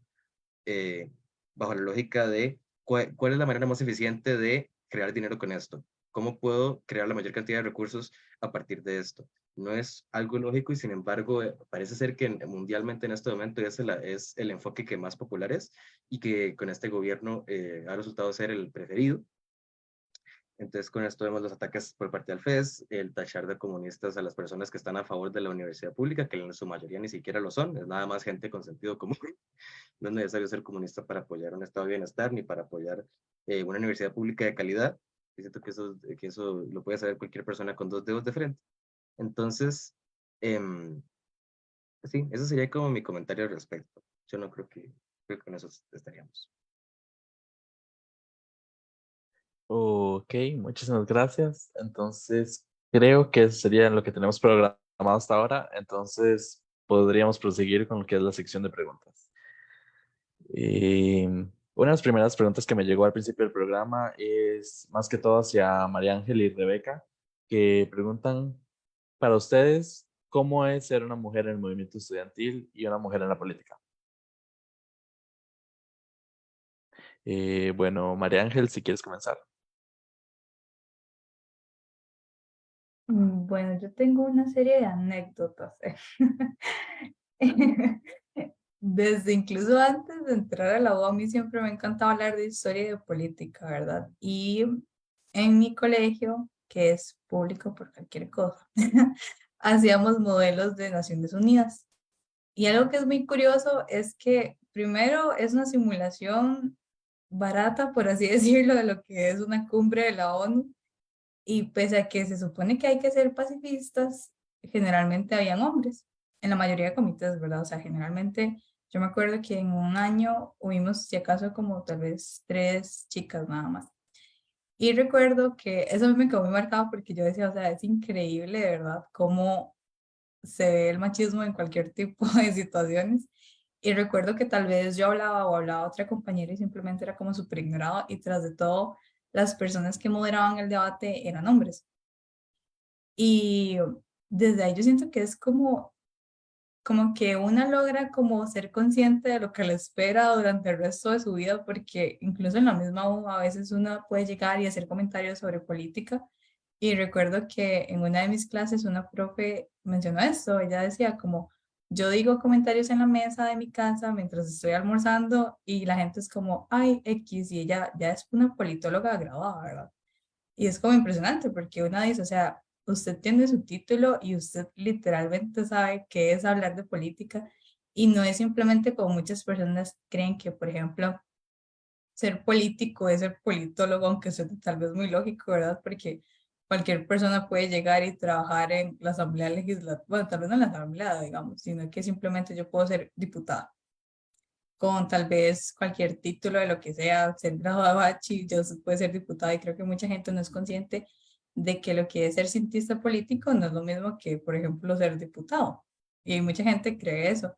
[SPEAKER 5] eh, bajo la lógica de cuál es la manera más eficiente de crear dinero con esto. ¿Cómo puedo crear la mayor cantidad de recursos a partir de esto? No es algo lógico y sin embargo parece ser que mundialmente en este momento es el enfoque que más popular es y que con este gobierno ha resultado ser el preferido. Entonces, con esto vemos los ataques por parte del FES, el tachar de comunistas a las personas que están a favor de la universidad pública, que en su mayoría ni siquiera lo son, es nada más gente con sentido común. No es necesario ser comunista para apoyar un estado de bienestar ni para apoyar una universidad pública de calidad. Y siento que eso lo puede saber cualquier persona con dos dedos de frente. Entonces, sí, ese sería como mi comentario al respecto. Yo no creo que con eso estaríamos.
[SPEAKER 3] Ok, muchísimas gracias. Entonces, creo que eso sería lo que tenemos programado hasta ahora. Entonces, podríamos proseguir con lo que es la sección de preguntas. Una de las primeras preguntas que me llegó al principio del programa es más que todo hacia María Ángel y Rebeca, que preguntan para ustedes cómo es ser una mujer en el movimiento estudiantil y una mujer en la política. Bueno, María Ángel, si quieres comenzar.
[SPEAKER 4] Bueno, yo tengo una serie de anécdotas. Desde incluso antes de entrar a la U, a mí siempre me ha encantado hablar de historia y de política, ¿verdad? Y en mi colegio, que es público por cualquier cosa, hacíamos modelos de Naciones Unidas. Y algo que es muy curioso es que primero es una simulación barata, por así decirlo, de lo que es una cumbre de la ONU. Y pese a que se supone que hay que ser pacifistas, generalmente habían hombres en la mayoría de comités, ¿verdad? O sea, generalmente yo me acuerdo que en un año hubimos, si acaso, como tal vez 3 chicas nada más. Y recuerdo que eso a mí me quedó muy marcado porque yo decía, o sea, es increíble, de verdad, cómo se ve el machismo en cualquier tipo de situaciones. Y recuerdo que tal vez yo hablaba o hablaba otra compañera y simplemente era como súper ignorado y tras de todo, las personas que moderaban el debate eran hombres. Y desde ahí yo siento que es como que una logra como ser consciente de lo que le espera durante el resto de su vida, porque incluso en la misma U a veces uno puede llegar y hacer comentarios sobre política. Y recuerdo que en una de mis clases una profe mencionó esto, ella decía como, yo digo comentarios en la mesa de mi casa mientras estoy almorzando y la gente es como, ay, X, y ella ya es una politóloga graduada, ¿verdad? Y es como impresionante porque una dice, o sea, usted tiene su título y usted literalmente sabe qué es hablar de política y no es simplemente como muchas personas creen que, por ejemplo, ser político es ser politólogo, aunque suene tal vez muy lógico, ¿verdad? Porque cualquier persona puede llegar y trabajar en la Asamblea Legislativa, bueno, tal vez no en la Asamblea, digamos, sino que simplemente yo puedo ser diputada con tal vez cualquier título de lo que sea, ser graduado de bachi, yo puede ser diputada y creo que mucha gente no es consciente de que lo que es ser cientista político no es lo mismo que, por ejemplo, ser diputado. Y mucha gente cree eso.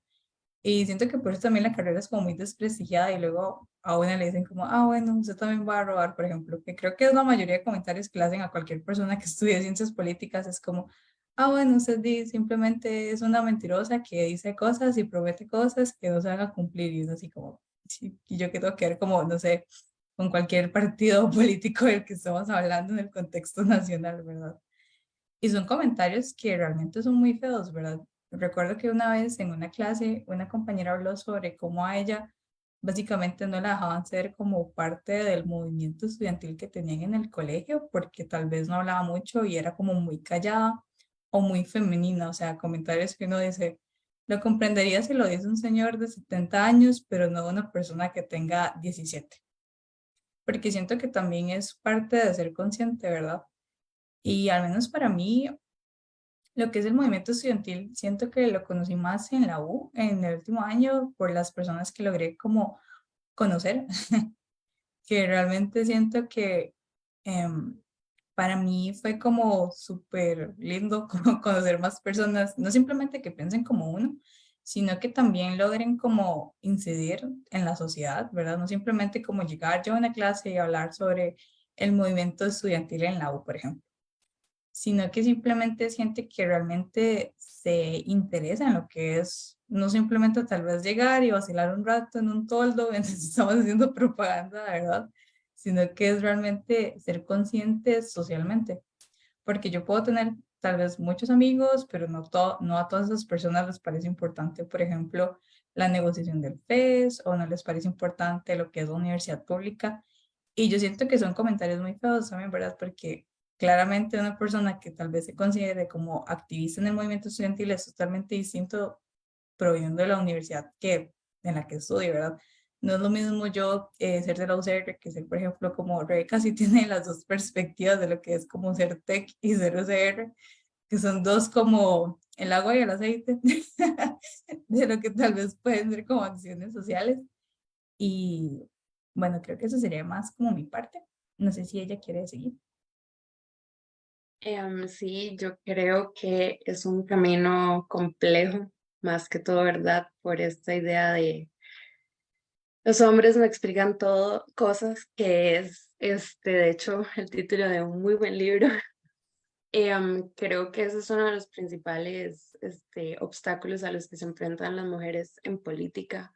[SPEAKER 4] Y siento que por eso también la carrera es como muy desprestigiada y luego a una le dicen como, ah, bueno, usted también va a robar, por ejemplo, que creo que es la mayoría de comentarios que le hacen a cualquier persona que estudie ciencias políticas, es como, ah, bueno, usted simplemente es una mentirosa que dice cosas y promete cosas que no se van a cumplir y es así como, sí, y yo que tengo que ver como, no sé, con cualquier partido político del que estamos hablando en el contexto nacional, ¿verdad? Y son comentarios que realmente son muy feos, ¿verdad? Recuerdo que una vez en una clase una compañera habló sobre cómo a ella básicamente no la dejaban ser como parte del movimiento estudiantil que tenían en el colegio porque tal vez no hablaba mucho y era como muy callada o muy femenina, o sea, comentarios que uno dice, lo comprendería si lo dice un señor de 70 años, pero no una persona que tenga 17, porque siento que también es parte de ser consciente, ¿verdad? Y al menos para mí, lo que es el movimiento estudiantil, siento que lo conocí más en la U, en el último año, por las personas que logré como conocer, que realmente siento que para mí fue como súper lindo como conocer más personas, no simplemente que piensen como uno, sino que también logren como incidir en la sociedad, ¿verdad? No simplemente como llegar yo a una clase y hablar sobre el movimiento estudiantil en la U, por ejemplo, sino que simplemente es gente que realmente se interesa en lo que es, no simplemente tal vez llegar y vacilar un rato en un toldo mientras estamos haciendo propaganda, ¿verdad? Sino que es realmente ser conscientes socialmente, porque yo puedo tener tal vez muchos amigos, pero no a todas esas personas les parece importante, por ejemplo, la negociación del FES o no les parece importante lo que es la universidad pública. Y yo siento que son comentarios muy feos también, ¿verdad? Porque claramente una persona que tal vez se considere como activista en el movimiento estudiantil es totalmente distinto proveniendo de la universidad en la que estudio, ¿verdad? No es lo mismo yo ser de la UCR que ser, por ejemplo, como Rebeca, sí tiene las dos perspectivas de lo que es como ser tech y ser UCR, que son dos como el agua y el aceite, de lo que tal vez pueden ser como acciones sociales. Y bueno, creo que eso sería más como mi parte. No sé si ella quiere seguir.
[SPEAKER 6] Sí, yo creo que es un camino complejo, más que todo, ¿verdad? Por esta idea de los hombres me explican todo, cosas que es, de hecho, el título de un muy buen libro. Creo que ese es uno de los principales obstáculos a los que se enfrentan las mujeres en política,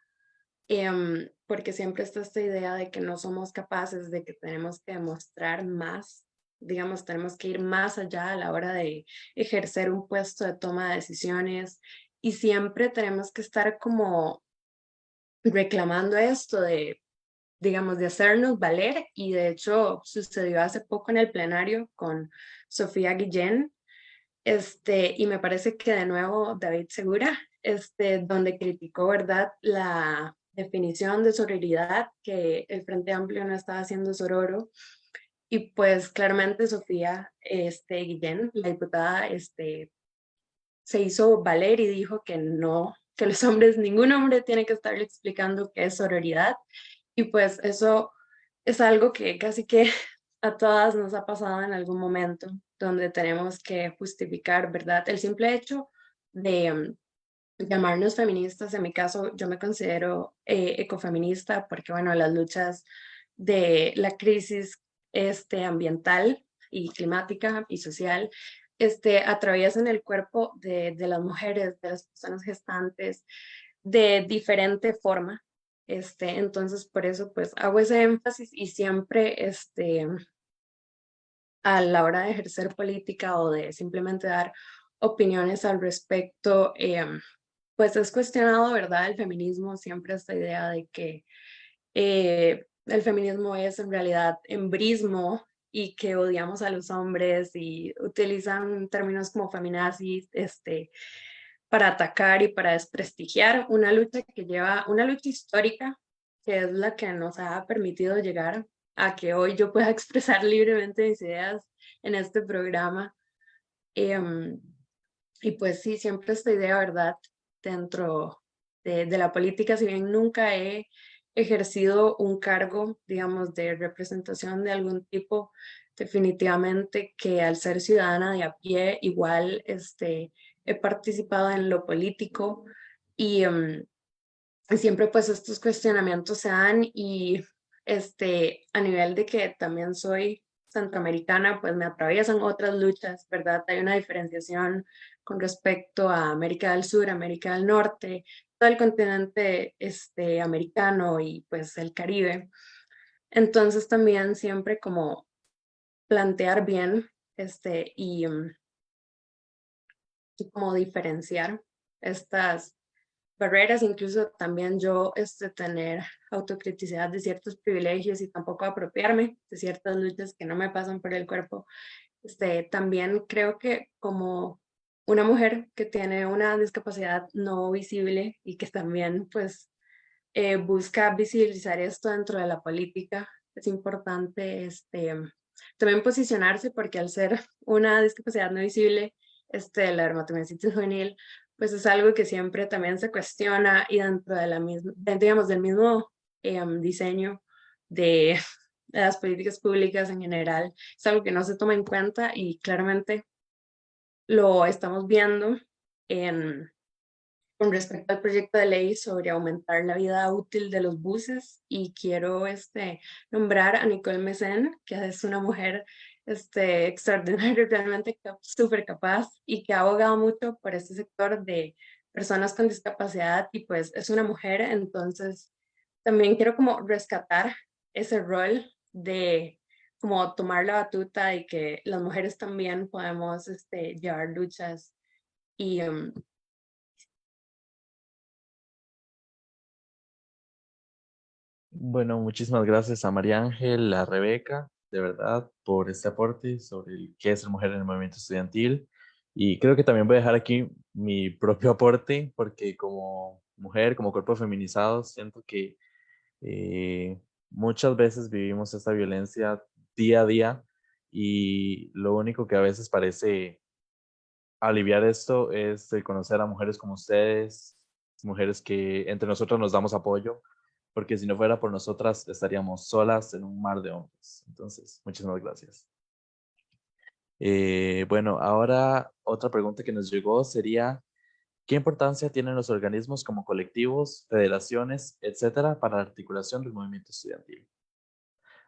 [SPEAKER 6] porque siempre está esta idea de que no somos capaces, de que tenemos que demostrar más, digamos, tenemos que ir más allá a la hora de ejercer un puesto de toma de decisiones y siempre tenemos que estar como reclamando esto de, digamos, de hacernos valer y de hecho sucedió hace poco en el plenario con Sofía Guillén, y me parece que de nuevo David Segura, donde criticó, ¿verdad?, la definición de sororidad, que el Frente Amplio no estaba haciendo sororo, y pues claramente Sofía Guillén, la diputada, se hizo valer y dijo que no, que los hombres, ningún hombre tiene que estarle explicando qué es sororidad, y pues eso es algo que casi que a todas nos ha pasado en algún momento, donde tenemos que justificar, ¿verdad? El simple hecho de llamarnos feministas, en mi caso yo me considero ecofeminista porque, bueno, las luchas de la crisis ambiental y climática y social atraviesan el cuerpo de las mujeres, de las personas gestantes, de diferente forma. Entonces, por eso, pues, hago ese énfasis y siempre, a la hora de ejercer política o de simplemente dar opiniones al respecto, pues es cuestionado, ¿verdad? El feminismo, siempre esta idea de que el feminismo es en realidad embrismo y que odiamos a los hombres y utilizan términos como feminazis, para atacar y para desprestigiar una lucha que lleva, una lucha histórica, que es la que nos ha permitido llegar a que hoy yo pueda expresar libremente mis ideas en este programa. Y pues sí, siempre esta idea, ¿verdad? Dentro de la política, si bien nunca he ejercido un cargo, digamos, de representación de algún tipo, definitivamente que al ser ciudadana de a pie, igual he participado en lo político y siempre pues estos cuestionamientos se dan y a nivel de que también soy centroamericana, pues me atraviesan otras luchas, ¿verdad? Hay una diferenciación con respecto a América del Sur, América del Norte, todo el continente americano y pues el Caribe. Entonces también siempre como plantear bien y como diferenciar estas barreras, incluso también yo tener autocriticidad de ciertos privilegios y tampoco apropiarme de ciertas luchas que no me pasan por el cuerpo. También creo que como una mujer que tiene una discapacidad no visible y que también pues busca visibilizar esto dentro de la política, es importante también posicionarse porque al ser una discapacidad no visible, la dermatomiositis juvenil, pues es algo que siempre también se cuestiona y dentro de la misma, digamos, del mismo diseño de las políticas públicas en general, es algo que no se toma en cuenta y claramente lo estamos viendo en con respecto al proyecto de ley sobre aumentar la vida útil de los buses y quiero nombrar a Nicole Messen, que es una mujer extraordinaria, realmente súper capaz y que ha abogado mucho por este sector de personas con discapacidad y pues es una mujer, entonces también quiero como rescatar ese rol de como tomar la batuta y que las mujeres también podemos llevar luchas y
[SPEAKER 3] Bueno, muchísimas gracias a María Ángel, a Rebeca, de verdad, por este aporte sobre qué es ser mujer en el movimiento estudiantil. Y creo que también voy a dejar aquí mi propio aporte, porque como mujer, como cuerpo feminizado, siento que muchas veces vivimos esta violencia día a día y lo único que a veces parece aliviar esto es el conocer a mujeres como ustedes, mujeres que entre nosotros nos damos apoyo, porque si no fuera por nosotras estaríamos solas en un mar de hombres. Entonces, muchísimas gracias. Bueno, ahora otra pregunta que nos llegó sería, ¿qué importancia tienen los organismos como colectivos, federaciones, etcétera, para la articulación del movimiento estudiantil?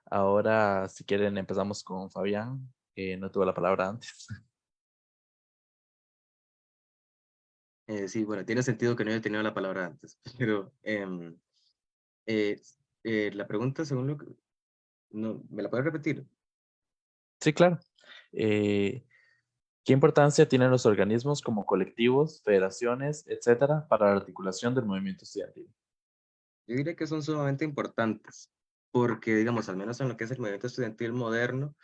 [SPEAKER 3] Ahora, si quieren, empezamos con Fabián, que no tuvo la palabra antes.
[SPEAKER 5] Sí, bueno, tiene sentido que no haya tenido la palabra antes, pero eh, la pregunta, según lo que... No, ¿me la puedes repetir?
[SPEAKER 3] Sí, claro. Eh, ¿Qué importancia tienen los organismos como colectivos, federaciones, etcétera, para la articulación del movimiento estudiantil?
[SPEAKER 5] Yo diría que son sumamente importantes, porque, digamos, al menos en lo que es el movimiento estudiantil moderno,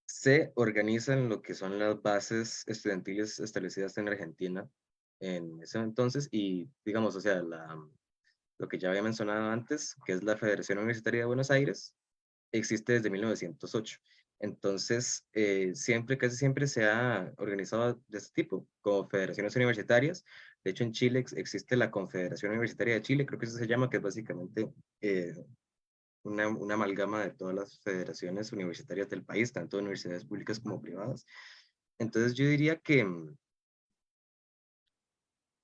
[SPEAKER 5] se organizan lo que son las bases estudiantiles establecidas en Argentina en ese entonces, y, digamos, o sea, lo que ya había mencionado antes, que es la Federación Universitaria de Buenos Aires, existe desde 1908. Entonces, siempre, casi siempre se ha organizado de este tipo, como federaciones universitarias. De hecho, en Chile existe la Confederación Universitaria de Chile, creo que eso se llama, que es básicamente una amalgama de todas las federaciones universitarias del país, tanto universidades públicas como privadas. Entonces,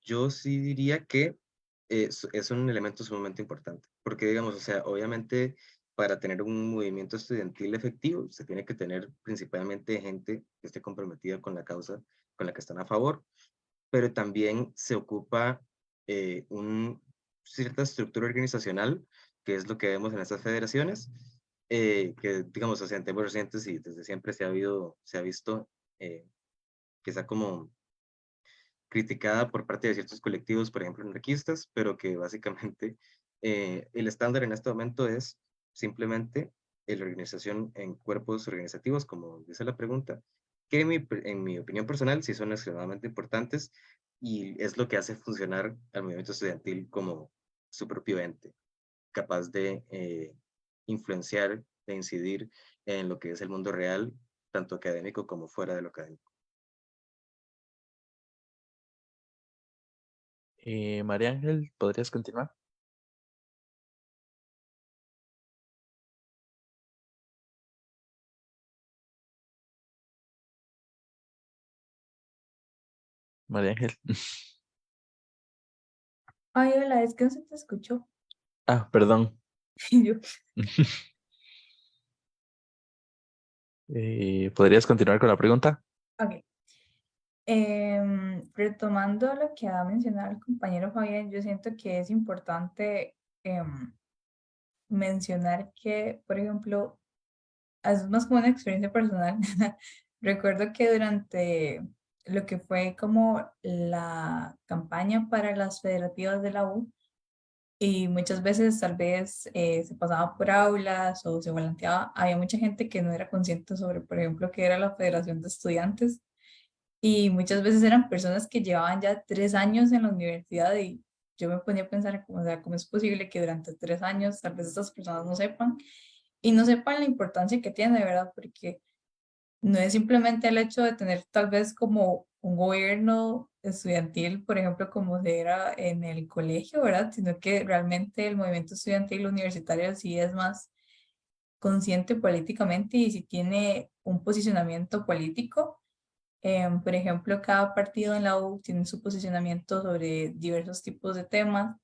[SPEAKER 5] yo sí diría que es un elemento sumamente importante, porque digamos, o sea, obviamente para tener un movimiento estudiantil efectivo se tiene que tener principalmente gente que esté comprometida con la causa con la que están a favor, pero también se ocupa cierta estructura organizacional, que es lo que vemos en estas federaciones, que digamos, o sea, en tiempos recientes y desde siempre se ha visto que está como criticada por parte de ciertos colectivos, por ejemplo, anarquistas, pero que básicamente el estándar en este momento es simplemente la organización en cuerpos organizativos, como dice la pregunta, que en mi opinión personal sí son extremadamente importantes y es lo que hace funcionar al movimiento estudiantil como su propio ente, capaz de influenciar e incidir en lo que es el mundo real, tanto académico como fuera de lo académico.
[SPEAKER 3] María Ángel, ¿podrías continuar? María Ángel.
[SPEAKER 4] Ay, hola, es que no se te escuchó.
[SPEAKER 3] Ah, perdón.
[SPEAKER 4] Y yo,
[SPEAKER 3] ¿Podrías continuar con la pregunta?
[SPEAKER 4] ok. Retomando lo que ha mencionado el compañero Fabián, yo siento que es importante mencionar que, por ejemplo, es más como una experiencia personal. Recuerdo que durante lo que fue como la campaña para las federativas de la U, y muchas veces tal vez se pasaba por aulas o se volanteaba, había mucha gente que no era consciente sobre, por ejemplo, qué era la Federación de Estudiantes y muchas veces eran personas que llevaban ya 3 años en la universidad y yo me ponía a pensar, como, o sea, ¿cómo es posible que durante 3 años tal vez estas personas no sepan y no sepan la importancia que tiene, ¿verdad? Porque no es simplemente el hecho de tener tal vez como un gobierno estudiantil, por ejemplo, como se era en el colegio, ¿verdad? Sino que realmente el movimiento estudiantil universitario sí es más consciente políticamente y sí tiene un posicionamiento político Por ejemplo, cada partido en la U tiene su posicionamiento sobre diversos tipos de temas.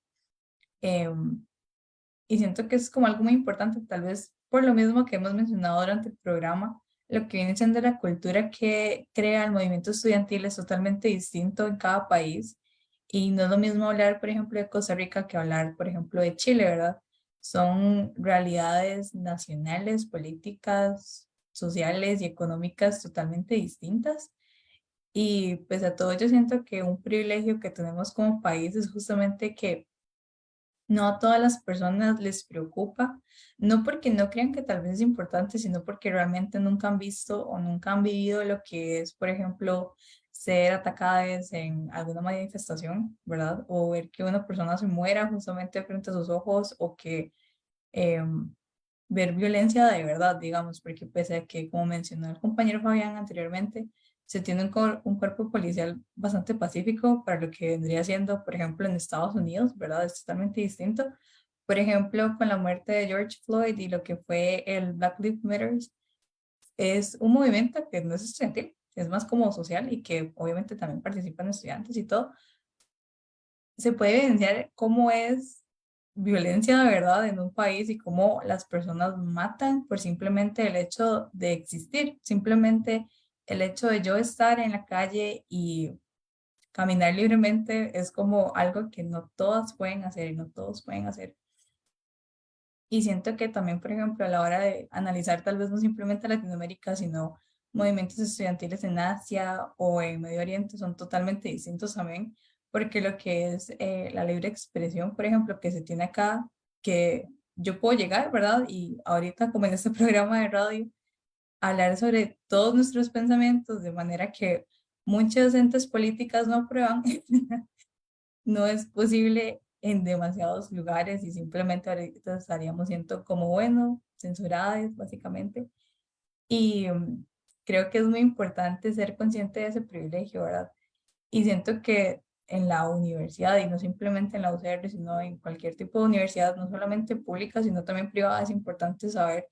[SPEAKER 4] Y siento que es como algo muy importante, tal vez por lo mismo que hemos mencionado durante el programa, lo que viene siendo la cultura que crea el movimiento estudiantil es totalmente distinto en cada país. Y no es lo mismo hablar, por ejemplo, de Costa Rica que hablar, por ejemplo, de Chile, ¿verdad? Son realidades nacionales, políticas, sociales y económicas totalmente distintas. Y pues a todo yo siento que un privilegio que tenemos como país es justamente que no a todas las personas les preocupa, no porque no crean que tal vez es importante, sino porque realmente nunca han visto o nunca han vivido lo que es, por ejemplo, ser atacadas en alguna manifestación, ¿verdad? O ver que una persona se muera justamente frente a sus ojos o que ver violencia de verdad, digamos, porque pese a que, como mencionó el compañero Fabián anteriormente, se tiene un cuerpo policial bastante pacífico para lo que vendría siendo, por ejemplo, en Estados Unidos, ¿verdad? Es totalmente distinto. Por ejemplo, con la muerte de George Floyd y lo que fue el Black Lives Matter, es un movimiento que no es estudiantil, es más como social y que obviamente también participan estudiantes y todo. Se puede evidenciar cómo es violencia de verdad en un país y cómo las personas matan por simplemente el hecho de existir, simplemente el hecho de yo estar en la calle y caminar libremente es como algo que no todas pueden hacer y no todos pueden hacer. Y siento que también, por ejemplo, a la hora de analizar tal vez no simplemente Latinoamérica, sino movimientos estudiantiles en Asia o en Medio Oriente son totalmente distintos también, porque lo que es la libre expresión, por ejemplo, que se tiene acá, que yo puedo llegar, ¿verdad? Y ahorita, como en este programa de radio, hablar sobre todos nuestros pensamientos de manera que muchas entes políticas no aprueban, no es posible en demasiados lugares y simplemente ahorita estaríamos siendo como, bueno, censuradas básicamente. Y creo que es muy importante ser consciente de ese privilegio, ¿verdad? Y siento que en la universidad, y no simplemente en la UCR, sino en cualquier tipo de universidad, no solamente pública, sino también privada, es importante saber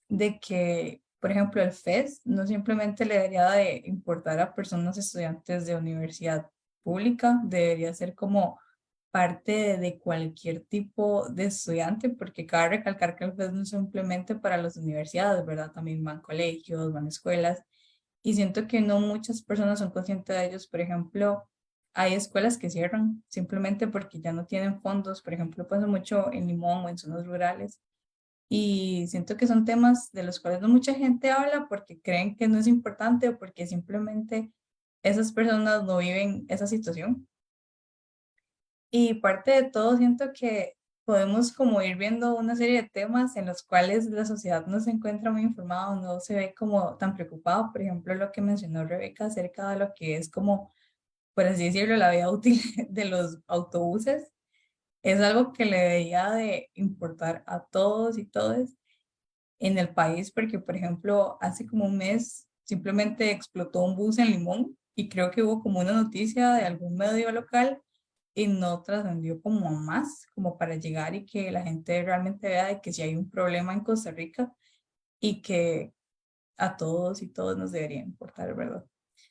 [SPEAKER 4] de que, por ejemplo, el FES no simplemente le debería de importar a personas estudiantes de universidad pública, debería ser como parte de cualquier tipo de estudiante, porque cabe recalcar que el FES no es simplemente para las universidades, ¿verdad? También van colegios, van escuelas, y siento que no muchas personas son conscientes de ellos. Por ejemplo, hay escuelas que cierran simplemente porque ya no tienen fondos, por ejemplo, pasa mucho en Limón o en zonas rurales y siento que son temas de los cuales no mucha gente habla porque creen que no es importante o porque simplemente esas personas no viven esa situación. Y parte de todo, siento que podemos como ir viendo una serie de temas en los cuales la sociedad no se encuentra muy informada, no se ve como tan preocupado. Por ejemplo, lo que mencionó Rebeca acerca de lo que es como, por así decirlo, la vida útil de los autobuses. Es algo que le debería de importar a todos y todas en el país, porque, por ejemplo, hace como un mes simplemente explotó un bus en Limón y creo que hubo como una noticia de algún medio local y no trascendió como a más, como para llegar y que la gente realmente vea de que si hay un problema en Costa Rica y que a todos y todas nos debería importar, ¿verdad?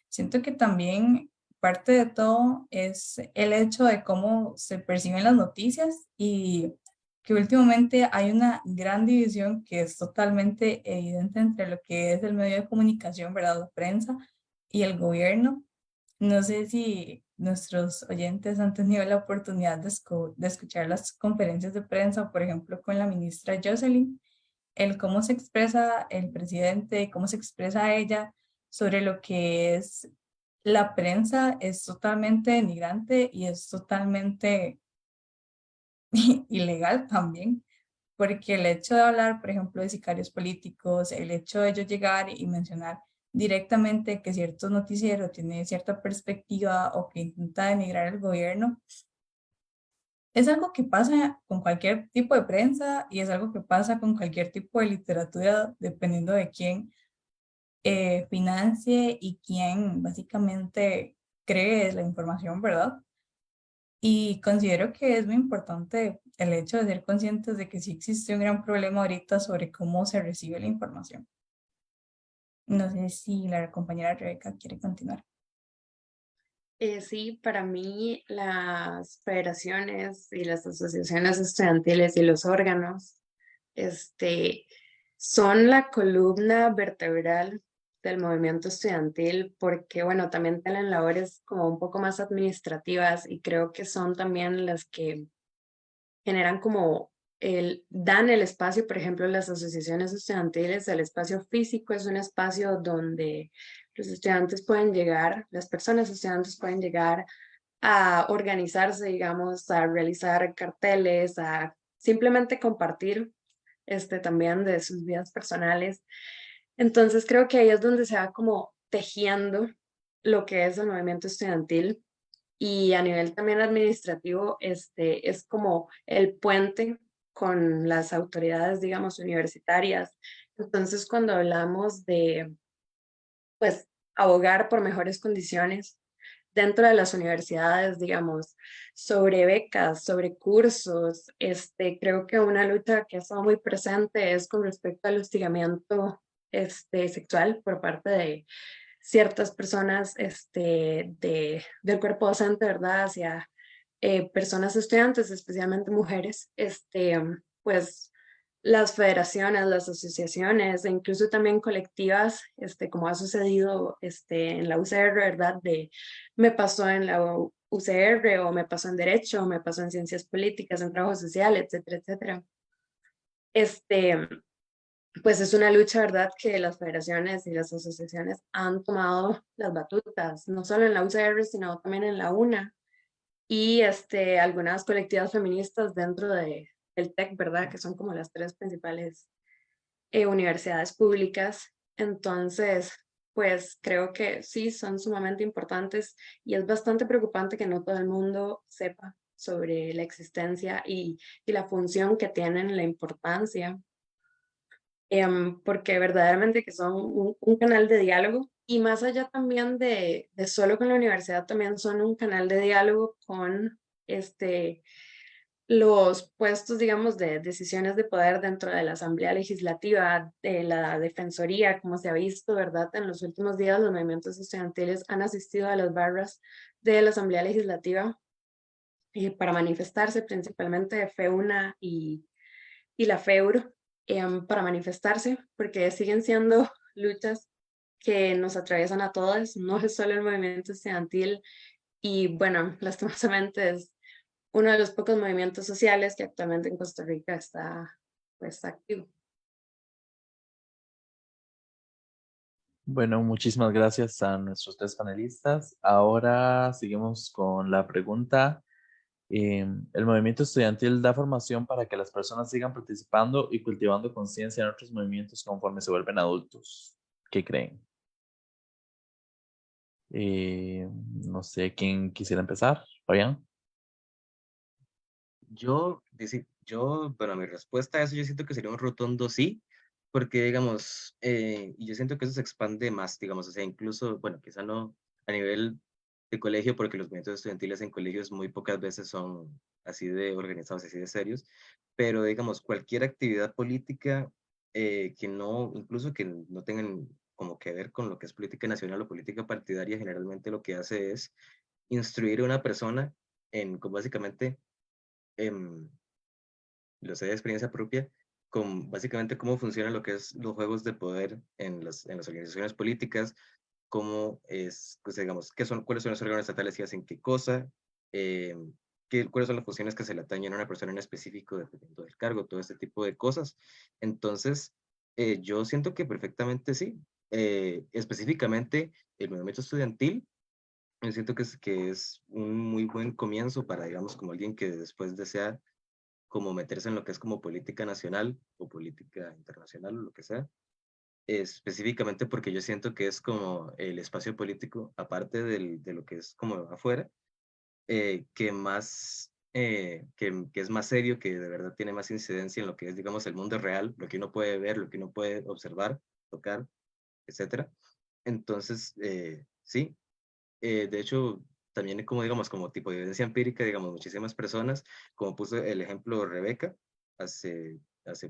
[SPEAKER 4] Siento que también parte de todo es el hecho de cómo se perciben las noticias y que últimamente hay una gran división que es totalmente evidente entre lo que es el medio de comunicación, ¿verdad? La prensa y el gobierno. No sé si nuestros oyentes han tenido la oportunidad de escuchar las conferencias de prensa, por ejemplo, con la ministra Jocelyn, el cómo se expresa el presidente, cómo se expresa ella sobre lo que es la prensa es totalmente denigrante y es totalmente ilegal también, porque el hecho de hablar, por ejemplo, de sicarios políticos, el hecho de yo llegar y mencionar directamente que cierto noticiero tiene cierta perspectiva o que intenta denigrar el gobierno, es algo que pasa con cualquier tipo de prensa y es algo que pasa con cualquier tipo de literatura, dependiendo de quién financie y quién básicamente cree la información, ¿verdad? Y considero que es muy importante el hecho de ser conscientes de que sí existe un gran problema ahorita sobre cómo se recibe la información. No sé si la compañera Rebeca quiere continuar.
[SPEAKER 6] Sí, para mí las federaciones y las asociaciones estudiantiles y los órganos, son la columna vertebral del movimiento estudiantil porque, bueno, también tienen labores como un poco más administrativas y creo que son también las que generan como dan el espacio, por ejemplo, las asociaciones estudiantiles, el espacio físico es un espacio donde los estudiantes pueden llegar, las personas estudiantes pueden llegar a organizarse, digamos, a realizar carteles, a simplemente compartir también de sus vidas personales. Entonces creo que ahí es donde se va como tejiendo lo que es el movimiento estudiantil y a nivel también administrativo, es como el puente con las autoridades, digamos, universitarias. Entonces, cuando hablamos de, pues, abogar por mejores condiciones dentro de las universidades, digamos, sobre becas, sobre cursos, creo que una lucha que ha estado muy presente es con respecto al hostigamiento, sexual por parte de ciertas personas del cuerpo docente, ¿verdad? Hacia personas estudiantes, especialmente mujeres, pues las federaciones, las asociaciones e incluso también colectivas, como ha sucedido en la UCR, ¿verdad? Me pasó en la UCR o me pasó en Derecho, o me pasó en Ciencias Políticas, en Trabajo Social, etcétera, etcétera. Pues es una lucha, ¿verdad?, que las federaciones y las asociaciones han tomado las batutas, no solo en la UCR, sino también en la UNA y algunas colectivas feministas dentro del TEC, ¿verdad?, que son como las tres principales universidades públicas. Entonces, pues creo que sí, son sumamente importantes y es bastante preocupante que no todo el mundo sepa sobre la existencia y la función que tienen, la importancia porque verdaderamente que son un canal de diálogo y más allá también de solo con la universidad, también son un canal de diálogo con los puestos, digamos, de decisiones de poder dentro de la Asamblea Legislativa, de la Defensoría, como se ha visto, ¿verdad? En los últimos días los movimientos estudiantiles han asistido a las barras de la Asamblea Legislativa para manifestarse, principalmente de FEUNA y la FEUR para manifestarse, porque siguen siendo luchas que nos atraviesan a todas, no es solo el movimiento estudiantil y bueno, lastimosamente es uno de los pocos movimientos sociales que actualmente en Costa Rica está pues activo.
[SPEAKER 3] Bueno, muchísimas gracias a nuestros tres panelistas. Ahora seguimos con la pregunta. ¿El movimiento estudiantil da formación para que las personas sigan participando y cultivando conciencia en otros movimientos conforme se vuelven adultos? ¿Qué creen? No sé quién quisiera empezar. Fabián.
[SPEAKER 5] Bueno, mi respuesta a eso yo siento que sería un rotundo sí, porque digamos, y yo siento que eso se expande más, digamos, o sea, incluso, bueno, quizá no a nivel de colegio, porque los movimientos estudiantiles en colegios muy pocas veces son así de organizados, así de serios, pero digamos, cualquier actividad política que no, incluso que no tengan como que ver con lo que es política nacional o política partidaria, generalmente lo que hace es instruir a una persona básicamente, lo sé de experiencia propia, con básicamente cómo funcionan lo que es los juegos de poder en las organizaciones políticas, cómo es, pues, digamos, cuáles son los órganos estatales que hacen qué cosa, eh, cuáles son las funciones que se le atañen a una persona en específico dependiendo del cargo, todo este tipo de cosas. Entonces, yo siento que perfectamente sí. Específicamente, el movimiento estudiantil, yo siento que es un muy buen comienzo para, digamos, como alguien que después desea como meterse en lo que es como política nacional o política internacional o lo que sea, específicamente porque yo siento que es como el espacio político, aparte de lo que es como afuera, que más, que es más serio, que de verdad tiene más incidencia en lo que es, digamos, el mundo real, lo que uno puede ver, lo que uno puede observar, tocar, etcétera. Entonces, sí, de hecho, también como, digamos, como tipo de evidencia empírica, digamos, muchísimas personas, como puso el ejemplo Rebeca hace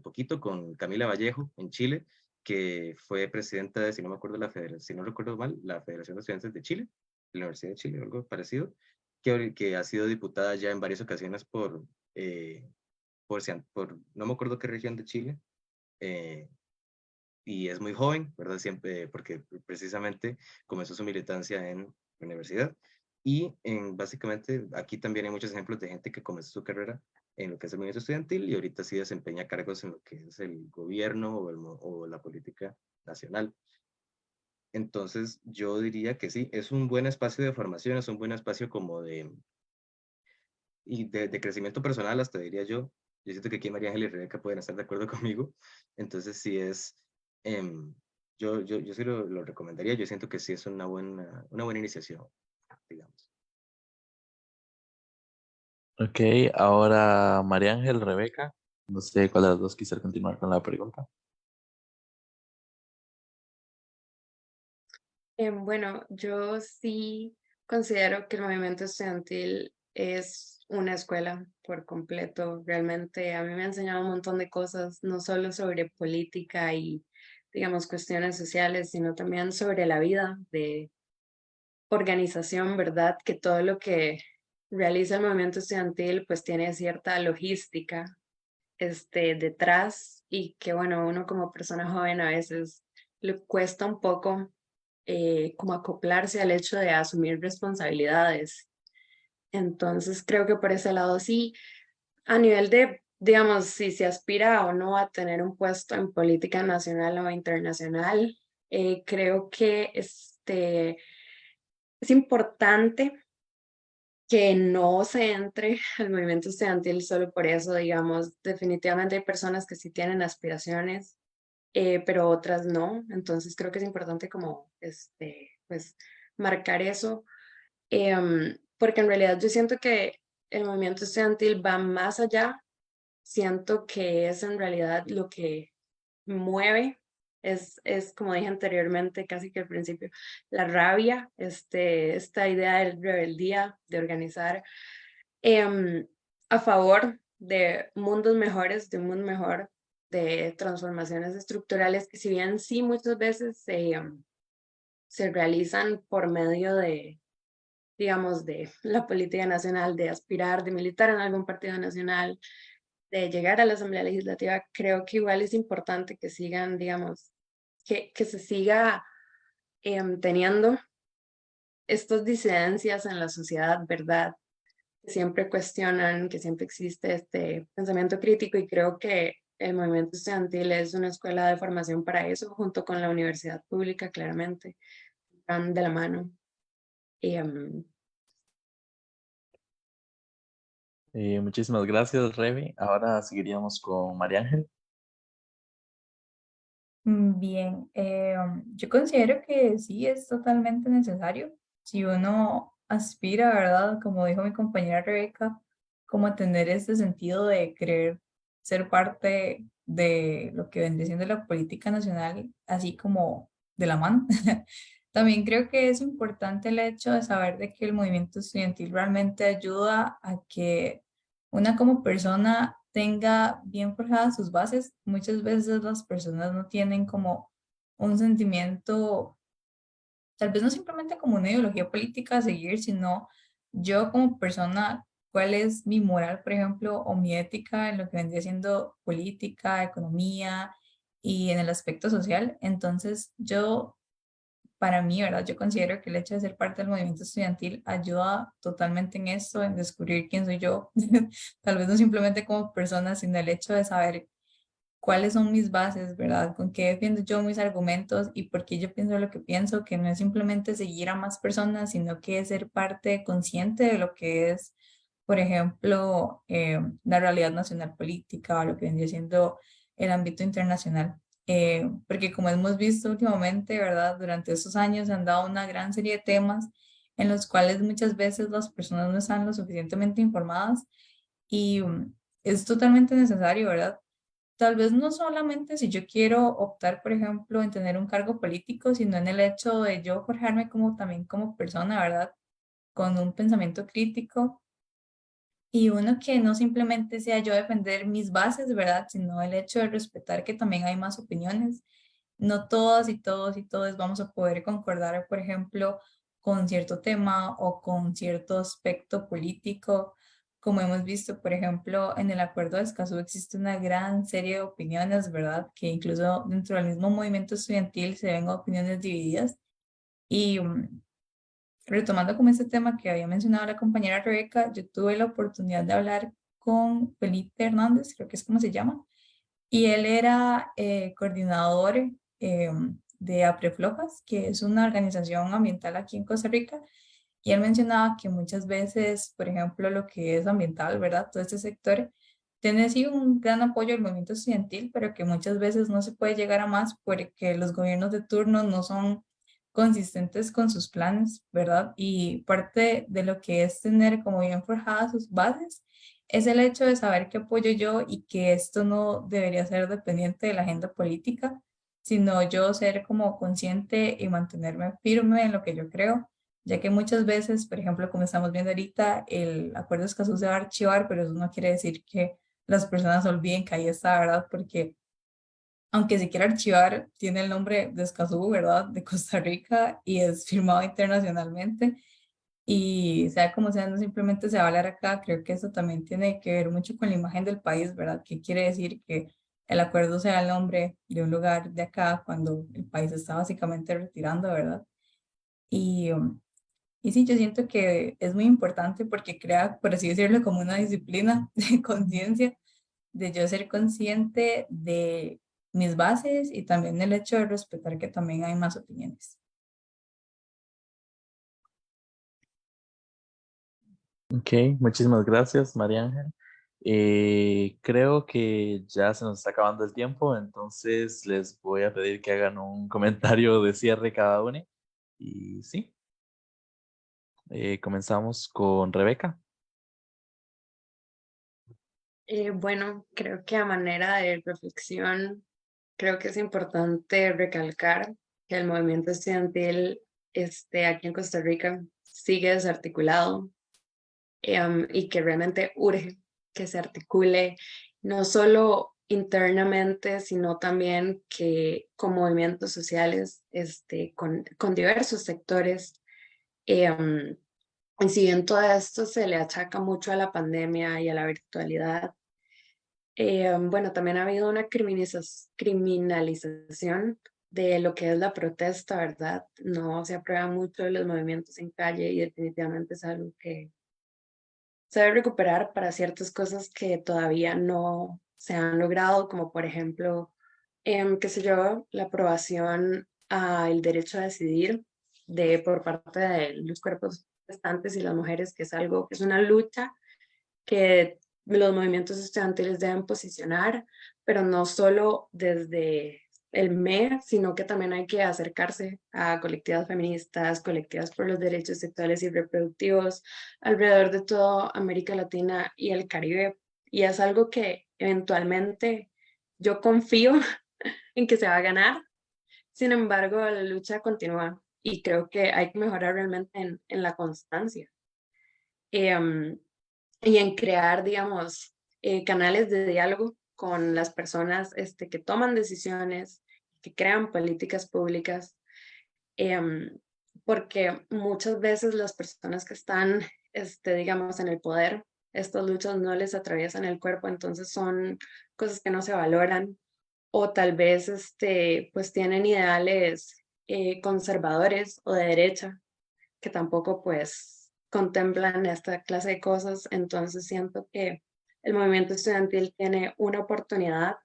[SPEAKER 5] poquito con Camila Vallejo en Chile, que fue presidenta de, si no me acuerdo, si no recuerdo mal, la Federación de Estudiantes de Chile, de la Universidad de Chile, algo parecido, que ha sido diputada ya en varias ocasiones no me acuerdo qué región de Chile, y es muy joven, ¿verdad? Siempre, porque precisamente comenzó su militancia en la universidad. Y básicamente aquí también hay muchos ejemplos de gente que comenzó su carrera en lo que es el movimiento estudiantil y ahorita sí desempeña cargos en lo que es el gobierno o la política nacional. Entonces yo diría que sí, es un buen espacio de formación, es un buen espacio como de crecimiento personal, hasta diría yo. Yo siento que aquí María Ángel y Rebeca pueden estar de acuerdo conmigo. Entonces sí es, yo sí lo recomendaría. Yo siento que sí es una buena iniciación, digamos.
[SPEAKER 3] Ok, ahora María Ángel, Rebeca. No sé cuál de las dos quisiera continuar con la pregunta.
[SPEAKER 6] Bueno, yo sí considero que el movimiento estudiantil es una escuela por completo. Realmente a mí me ha enseñado un montón de cosas, no solo sobre política y, digamos, cuestiones sociales, sino también sobre la vida de organización, ¿verdad? Que todo lo que realiza el movimiento estudiantil pues tiene cierta logística detrás y que bueno, uno como persona joven a veces le cuesta un poco como acoplarse al hecho de asumir responsabilidades. Entonces creo que por ese lado sí, a nivel de, digamos, si se aspira o no a tener un puesto en política nacional o internacional, creo que es importante que no se entre al movimiento estudiantil solo por eso, digamos, definitivamente hay personas que sí tienen aspiraciones, pero otras no, entonces creo que es importante como, pues, marcar eso, porque en realidad yo siento que el movimiento estudiantil va más allá, siento que es en realidad lo que mueve, es como dije anteriormente, casi que al principio, la rabia, esta idea de rebeldía, de organizar a favor de mundos mejores, de un mundo mejor, de transformaciones estructurales que si bien sí muchas veces se realizan por medio de, digamos, de la política nacional, de aspirar, de militar en algún partido nacional, de llegar a la Asamblea Legislativa, creo que igual es importante que sigan, digamos, que se siga teniendo estas disidencias en la sociedad, ¿verdad? Que siempre cuestionan, que siempre existe este pensamiento crítico y creo que el movimiento estudiantil es una escuela de formación para eso, junto con la universidad pública, claramente, van de la mano. Y,
[SPEAKER 3] Muchísimas gracias, Rebe. Ahora seguiríamos con María Ángel.
[SPEAKER 4] Bien, yo considero que sí es totalmente necesario. Si uno aspira, ¿verdad? Como dijo mi compañera Rebeca, como a tener este sentido de querer ser parte de lo que vendría siendo la política nacional, así como de la mano. También creo que es importante el hecho de saber de que el movimiento estudiantil realmente ayuda a que una como persona tenga bien forjadas sus bases. Muchas veces las personas no tienen como un sentimiento, tal vez no simplemente como una ideología política a seguir, sino yo como persona, cuál es mi moral, por ejemplo, o mi ética en lo que vendría siendo política, economía y en el aspecto social. Entonces, yo para mí, ¿verdad? Yo considero que el hecho de ser parte del movimiento estudiantil ayuda totalmente en esto, en descubrir quién soy yo, tal vez no simplemente como persona, sino el hecho de saber cuáles son mis bases, ¿verdad? Con qué defiendo yo mis argumentos y por qué yo pienso lo que pienso, que no es simplemente seguir a más personas, sino que es ser parte consciente de lo que es, por ejemplo, la realidad nacional política o lo que vendría siendo el ámbito internacional. Porque como hemos visto últimamente, ¿verdad? Durante estos años se han dado una gran serie de temas en los cuales muchas veces las personas no están lo suficientemente informadas y es totalmente necesario, ¿verdad? Tal vez no solamente si yo quiero optar, por ejemplo, en tener un cargo político, sino en el hecho de yo forjarme como también como persona, ¿verdad? Con un pensamiento crítico y uno que no simplemente sea yo defender mis bases, ¿verdad? Sino el hecho de respetar que también hay más opiniones no todas y todos y todos vamos a poder concordar, por ejemplo, con cierto tema o con cierto aspecto político. Como hemos visto, por ejemplo, en el Acuerdo de Escazú existe una gran serie de opiniones, ¿verdad? Que incluso dentro del mismo movimiento estudiantil se ven opiniones divididas. Y retomando como este tema que había mencionado la compañera Rebeca, yo tuve la oportunidad de hablar con Felipe Hernández, creo que es como se llama, y él era coordinador de APREFLOJAS, que es una organización ambiental aquí en Costa Rica, y él mencionaba que muchas veces, por ejemplo, lo que es ambiental, ¿verdad? Todo este sector tiene sí un gran apoyo del movimiento estudiantil, pero que muchas veces no se puede llegar a más porque los gobiernos de turno no son consistentes con sus planes, ¿verdad? Y parte de lo que es tener como bien forjadas sus bases es el hecho de saber qué apoyo yo y que esto no debería ser dependiente de la agenda política, sino yo ser como consciente y mantenerme firme en lo que yo creo, ya que muchas veces, por ejemplo, como estamos viendo ahorita, el acuerdo de Escazú se va a archivar, pero eso no quiere decir que las personas olviden que ahí está, ¿verdad? Porque aunque se quiera archivar, tiene el nombre de Escazú, ¿verdad? De Costa Rica y es firmado internacionalmente. Y sea como sea, no simplemente se va a hablar acá, creo que eso también tiene que ver mucho con la imagen del país, ¿verdad? ¿Qué quiere decir que el acuerdo sea el nombre de un lugar de acá cuando el país está básicamente retirando, ¿verdad? Y, y sí, yo siento que es muy importante porque crea, por así decirlo, como una disciplina de conciencia, de yo ser consciente de mis bases y también el hecho de respetar que también hay más opiniones.
[SPEAKER 3] Ok, muchísimas gracias, María Ángel. Creo que ya se nos está acabando el tiempo, entonces les voy a pedir que hagan un comentario de cierre cada uno. Y sí, comenzamos con Rebeca.
[SPEAKER 6] Bueno, creo que a manera de reflexión, creo que es importante recalcar que el movimiento estudiantil aquí en Costa Rica sigue desarticulado, y que realmente urge que se articule no solo internamente, sino también que con movimientos sociales, con diversos sectores. Y si bien todo esto se le achaca mucho a la pandemia y a la virtualidad, bueno, también ha habido una criminalización de lo que es la protesta, ¿verdad? No se aprueban mucho los movimientos en calle y definitivamente es algo que se debe recuperar para ciertas cosas que todavía no se han logrado, como por ejemplo, qué sé yo, la aprobación al derecho a decidir por parte de los cuerpos gestantes y las mujeres, que es algo, que es una lucha que los movimientos estudiantiles deben posicionar, pero no solo desde el ME, sino que también hay que acercarse a colectivas feministas, colectivas por los derechos sexuales y reproductivos alrededor de toda América Latina y el Caribe. Y es algo que eventualmente yo confío en que se va a ganar. Sin embargo, la lucha continúa y creo que hay que mejorar realmente en la constancia. Y en crear, digamos, canales de diálogo con las personas que toman decisiones, que crean políticas públicas, em, porque muchas veces las personas que están, digamos, en el poder, estas luchas no les atraviesan el cuerpo, entonces son cosas que no se valoran, o tal vez, pues tienen ideales conservadores o de derecha, que tampoco pues contemplan esta clase de cosas. Entonces siento que el movimiento estudiantil tiene una oportunidad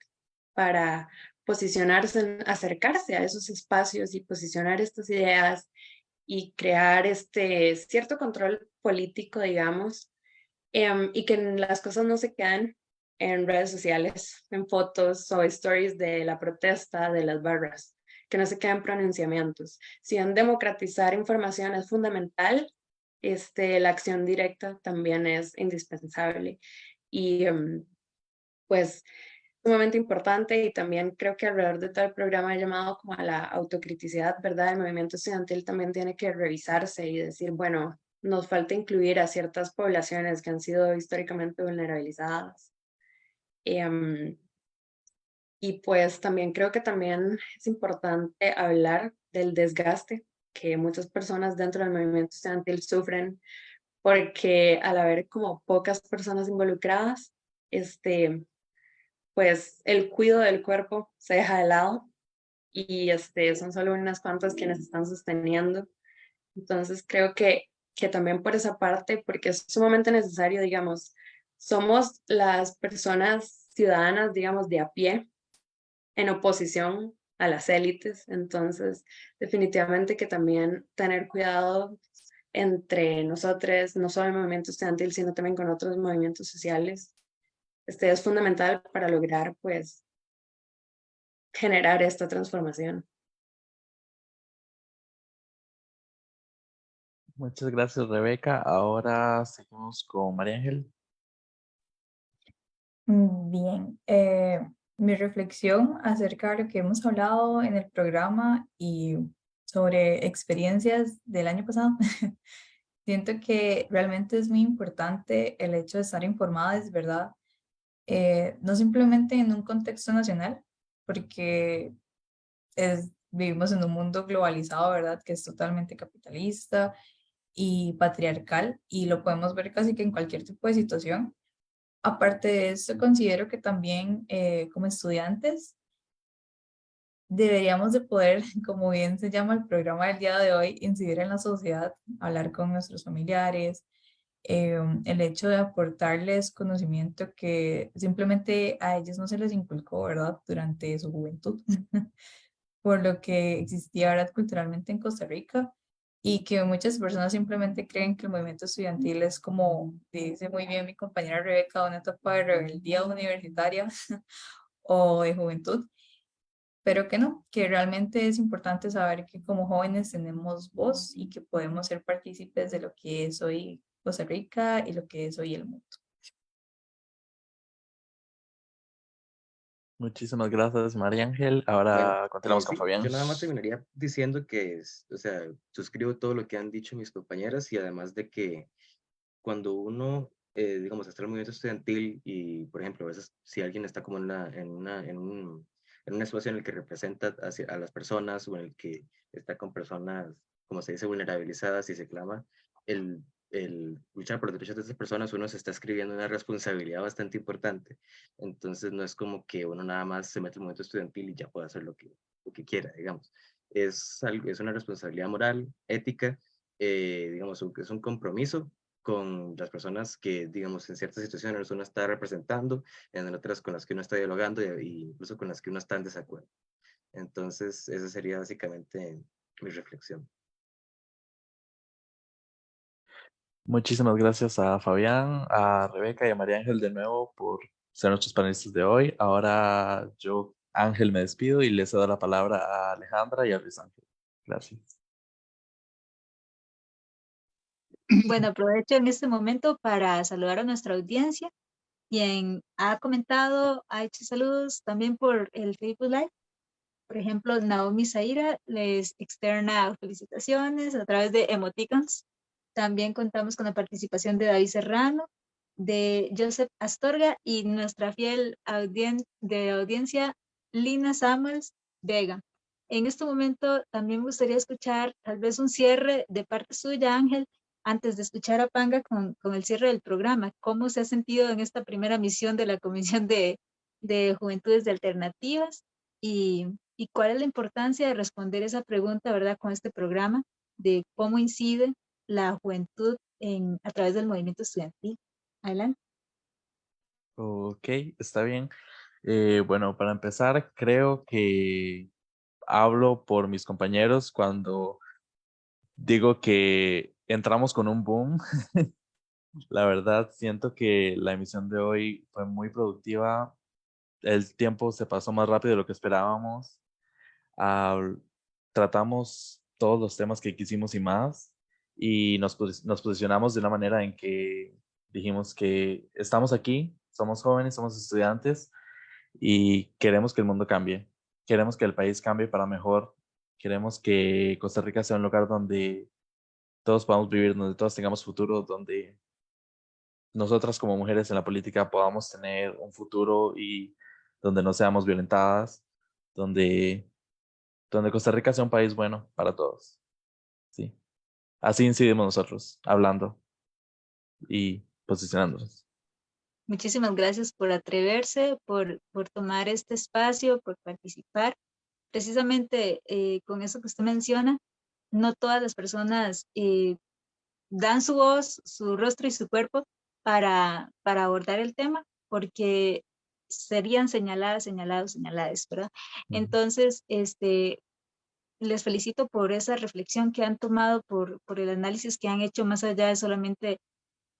[SPEAKER 6] para posicionarse, acercarse a esos espacios y posicionar estas ideas y crear este cierto control político, digamos, y que las cosas no se queden en redes sociales, en fotos o stories de la protesta, de las barras, que no se queden pronunciamientos. Si bien democratizar información es fundamental, la acción directa también es indispensable y pues sumamente importante. Y también creo que alrededor de todo el programa llamado como a la autocriticidad, ¿verdad? El movimiento estudiantil también tiene que revisarse y decir, bueno, nos falta incluir a ciertas poblaciones que han sido históricamente vulnerabilizadas. Y pues también creo que también es importante hablar del desgaste que muchas personas dentro del movimiento estudiantil sufren, porque al haber como pocas personas involucradas, pues el cuidado del cuerpo se deja de lado y son solo unas cuantas quienes están sosteniendo. Entonces creo que también por esa parte, porque es sumamente necesario, digamos, somos las personas ciudadanas, digamos, de a pie, en oposición a las élites. Entonces, definitivamente que también tener cuidado entre nosotros, no solo el movimiento estudiantil, sino también con otros movimientos sociales, es fundamental para lograr, pues, generar esta transformación.
[SPEAKER 3] Muchas gracias, Rebeca. Ahora seguimos con María Ángel.
[SPEAKER 4] Bien, mi reflexión acerca de lo que hemos hablado en el programa y sobre experiencias del año pasado. Siento que realmente es muy importante el hecho de estar informadas, ¿verdad? No simplemente en un contexto nacional, porque vivimos en un mundo globalizado, ¿verdad? Que es totalmente capitalista y patriarcal y lo podemos ver casi que en cualquier tipo de situación. Aparte de eso, considero que también como estudiantes deberíamos de poder, como bien se llama el programa del día de hoy, incidir en la sociedad, hablar con nuestros familiares, el hecho de aportarles conocimiento que simplemente a ellos no se les inculcó, ¿verdad? Durante su juventud, por lo que existía, ¿verdad? Culturalmente en Costa Rica y que muchas personas simplemente creen que el movimiento estudiantil es como dice muy bien mi compañera Rebeca, una etapa de rebeldía universitaria o de juventud, pero que no, que realmente es importante saber que como jóvenes tenemos voz y que podemos ser partícipes de lo que es hoy Costa Rica y lo que es hoy el mundo.
[SPEAKER 3] Muchísimas gracias, María Ángel.
[SPEAKER 5] Bueno,
[SPEAKER 3] Ahora continuamos con
[SPEAKER 5] sí,
[SPEAKER 3] Fabián.
[SPEAKER 5] yo nada más terminaría diciendo que, o sea, suscribo todo lo que han dicho mis compañeras y además de que cuando uno, digamos, está en el movimiento estudiantil y, por ejemplo, a veces si alguien está como en una situación en la que representa a las personas o en el que está con personas, como se dice, vulnerabilizadas y se clama el luchar por los derechos de esas personas, uno se está escribiendo una responsabilidad bastante importante. Entonces no es como que uno nada más se mete en el movimiento estudiantil y ya puede hacer lo que quiera, digamos. Es una responsabilidad moral, ética, digamos, es un compromiso con las personas que, digamos, en ciertas situaciones uno está representando, en otras con las que uno está dialogando e incluso con las que uno está en desacuerdo. Entonces, esa sería básicamente mi reflexión.
[SPEAKER 3] Muchísimas gracias a Fabián, a Rebeca y a María Ángel de nuevo por ser nuestros panelistas de hoy. Ahora yo, Ángel, me despido y les cedo la palabra a Alejandra y a Luis Ángel. Gracias.
[SPEAKER 1] Bueno, aprovecho en este momento para saludar a nuestra audiencia, quien ha comentado, ha hecho saludos también por el Facebook Live. Por ejemplo, Naomi Zaira les externa felicitaciones a través de emoticons. También contamos con la participación de David Serrano, de Joseph Astorga y nuestra fiel de audiencia, Lina Samuels Vega. En este momento también me gustaría escuchar tal vez un cierre de parte suya, Ángel, antes de escuchar a Panga con el cierre del programa. ¿Cómo se ha sentido en esta primera misión de la Comisión de Juventudes de Alternativas? Y cuál es la importancia de responder esa pregunta, ¿verdad? Con este programa de cómo incide la juventud a través del movimiento estudiantil. Adelante.
[SPEAKER 3] Ok, está bien. Bueno, para empezar, creo que hablo por mis compañeros cuando digo que entramos con un boom. La verdad, siento que la emisión de hoy fue muy productiva. El tiempo se pasó más rápido de lo que esperábamos. Ah, tratamos todos los temas que quisimos y más. Y nos posicionamos de una manera en que dijimos que estamos aquí, somos jóvenes, somos estudiantes y queremos que el mundo cambie. Queremos que el país cambie para mejor. Queremos que Costa Rica sea un lugar donde todos podamos vivir, donde todos tengamos futuro, donde nosotras como mujeres en la política podamos tener un futuro y donde no seamos violentadas, donde Costa Rica sea un país bueno para todos. Sí. Así incidimos nosotros, hablando y posicionándonos.
[SPEAKER 1] Muchísimas gracias por atreverse, por tomar este espacio, por participar. Precisamente con eso que usted menciona, no todas las personas dan su voz, su rostro y su cuerpo para abordar el tema, porque serían señaladas, ¿verdad? Entonces, les felicito por esa reflexión que han tomado, por el análisis que han hecho más allá de solamente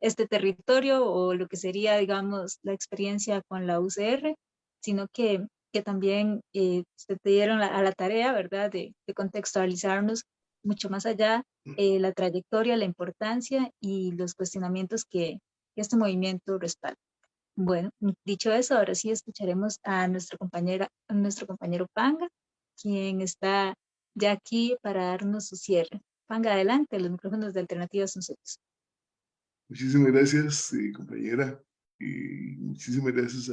[SPEAKER 1] este territorio o lo que sería, digamos, la experiencia con la UCR, sino que también se te dieron a la tarea, ¿verdad?, de contextualizarnos mucho más allá la trayectoria, la importancia y los cuestionamientos que este movimiento respalda. Bueno, dicho eso, ahora sí escucharemos a nuestro compañero Panga, quien está ya aquí para darnos su cierre. Panga, adelante, los micrófonos de Alternativas son suyos.
[SPEAKER 2] Muchísimas gracias, compañera, y muchísimas gracias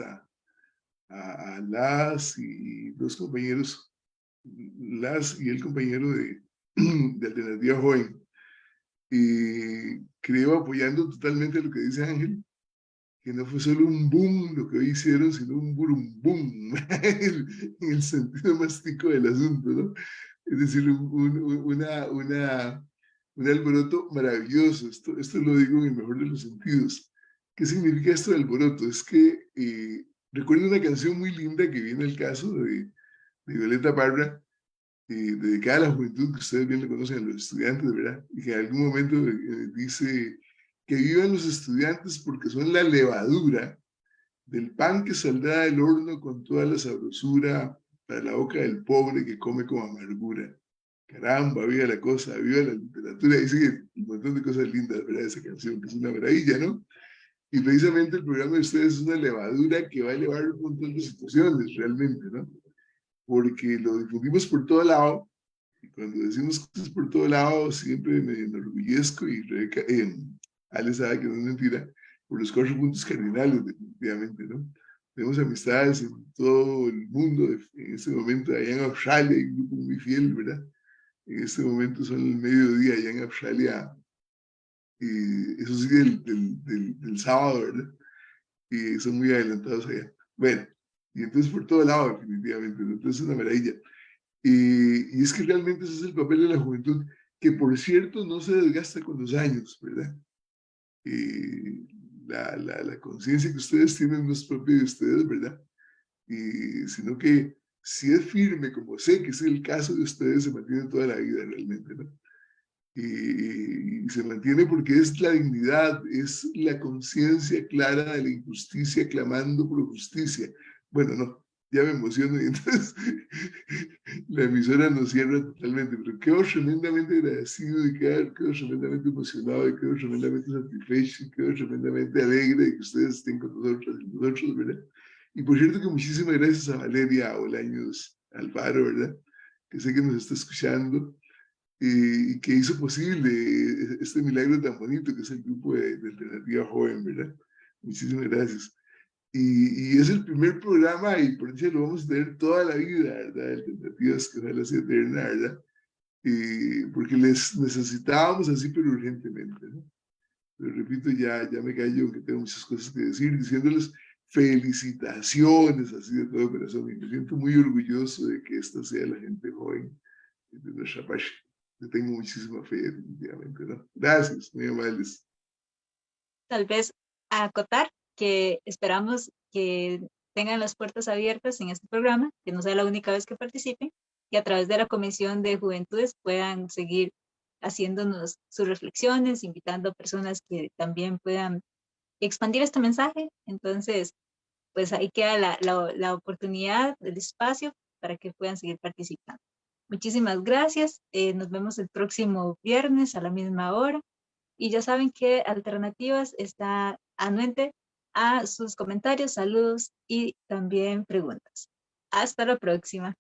[SPEAKER 2] a las y los compañeros, las y el compañero de Alternativa Joven. Y creo, apoyando totalmente lo que dice Ángel, que no fue solo un boom lo que hoy hicieron, sino un burum boom, en el sentido más tico del asunto, ¿no? Es decir, un alboroto maravilloso. Esto lo digo en el mejor de los sentidos. ¿Qué significa esto de alboroto? Es que recuerdo una canción muy linda que viene al caso de Violeta Parra, dedicada a la juventud, que ustedes bien le conocen a los estudiantes, ¿verdad? Y que en algún momento dice que vivan los estudiantes porque son la levadura del pan que saldrá del horno con toda la sabrosura para la boca del pobre que come con amargura. Caramba, viva la cosa, viva la literatura. Y sigue un montón de cosas lindas, ¿verdad? Esa canción, que es una maravilla, ¿no? Y precisamente el programa de ustedes es una levadura que va a elevar un montón de situaciones, realmente, ¿no? Porque lo difundimos por todo lado, y cuando decimos que es por todo lado, siempre me enorgullezco, y Ale sabe que no es mentira, por los 4 puntos cardinales, definitivamente, ¿no? Tenemos amistades en todo el mundo, en este momento allá en Australia, hay un grupo muy fiel, ¿verdad? En este momento son el mediodía allá en Australia, y eso sí, del sábado, ¿verdad? Y son muy adelantados allá. Bueno, y entonces por todo lado, definitivamente, ¿no? Entonces es una maravilla. Y es que realmente ese es el papel de la juventud, que por cierto no se desgasta con los años, ¿verdad? La conciencia que ustedes tienen no es propia de ustedes, ¿verdad? Sino que si es firme, como sé que es el caso de ustedes, se mantiene toda la vida realmente, ¿no? Y se mantiene porque es la dignidad, es la conciencia clara de la injusticia clamando por justicia. Bueno, no, ya me emociono y entonces la emisora nos cierra totalmente, pero quedo tremendamente agradecido y quedo tremendamente emocionado y quedo tremendamente satisfecho y quedo tremendamente alegre de que ustedes estén con nosotros, ¿verdad? Y por cierto que muchísimas gracias a Valeria Bolaños Alfaro, ¿verdad? Que sé que nos está escuchando y que hizo posible este milagro tan bonito que es el grupo de Alternativa Joven, ¿verdad? Muchísimas gracias. Y es el primer programa y por eso lo vamos a tener toda la vida, ¿verdad? Alternativas que ojalá sea eterna, ¿verdad? Porque les necesitábamos así, pero urgentemente, ¿no? Pero repito, ya me callo, aunque tengo muchas cosas que decir, diciéndoles felicitaciones así de todo corazón. Y me siento muy orgulloso de que esta sea la gente joven de nuestra página. Yo tengo muchísima fe, definitivamente, ¿no? Gracias, muy amables.
[SPEAKER 1] Tal vez acotar que esperamos que tengan las puertas abiertas en este programa, que no sea la única vez que participen, y a través de la Comisión de Juventudes puedan seguir haciéndonos sus reflexiones, invitando a personas que también puedan expandir este mensaje. Entonces, pues ahí queda la oportunidad, el espacio para que puedan seguir participando. Muchísimas gracias. Nos vemos el próximo viernes a la misma hora. Y ya saben que Alternativas está anuente a sus comentarios, saludos y también preguntas. Hasta la próxima.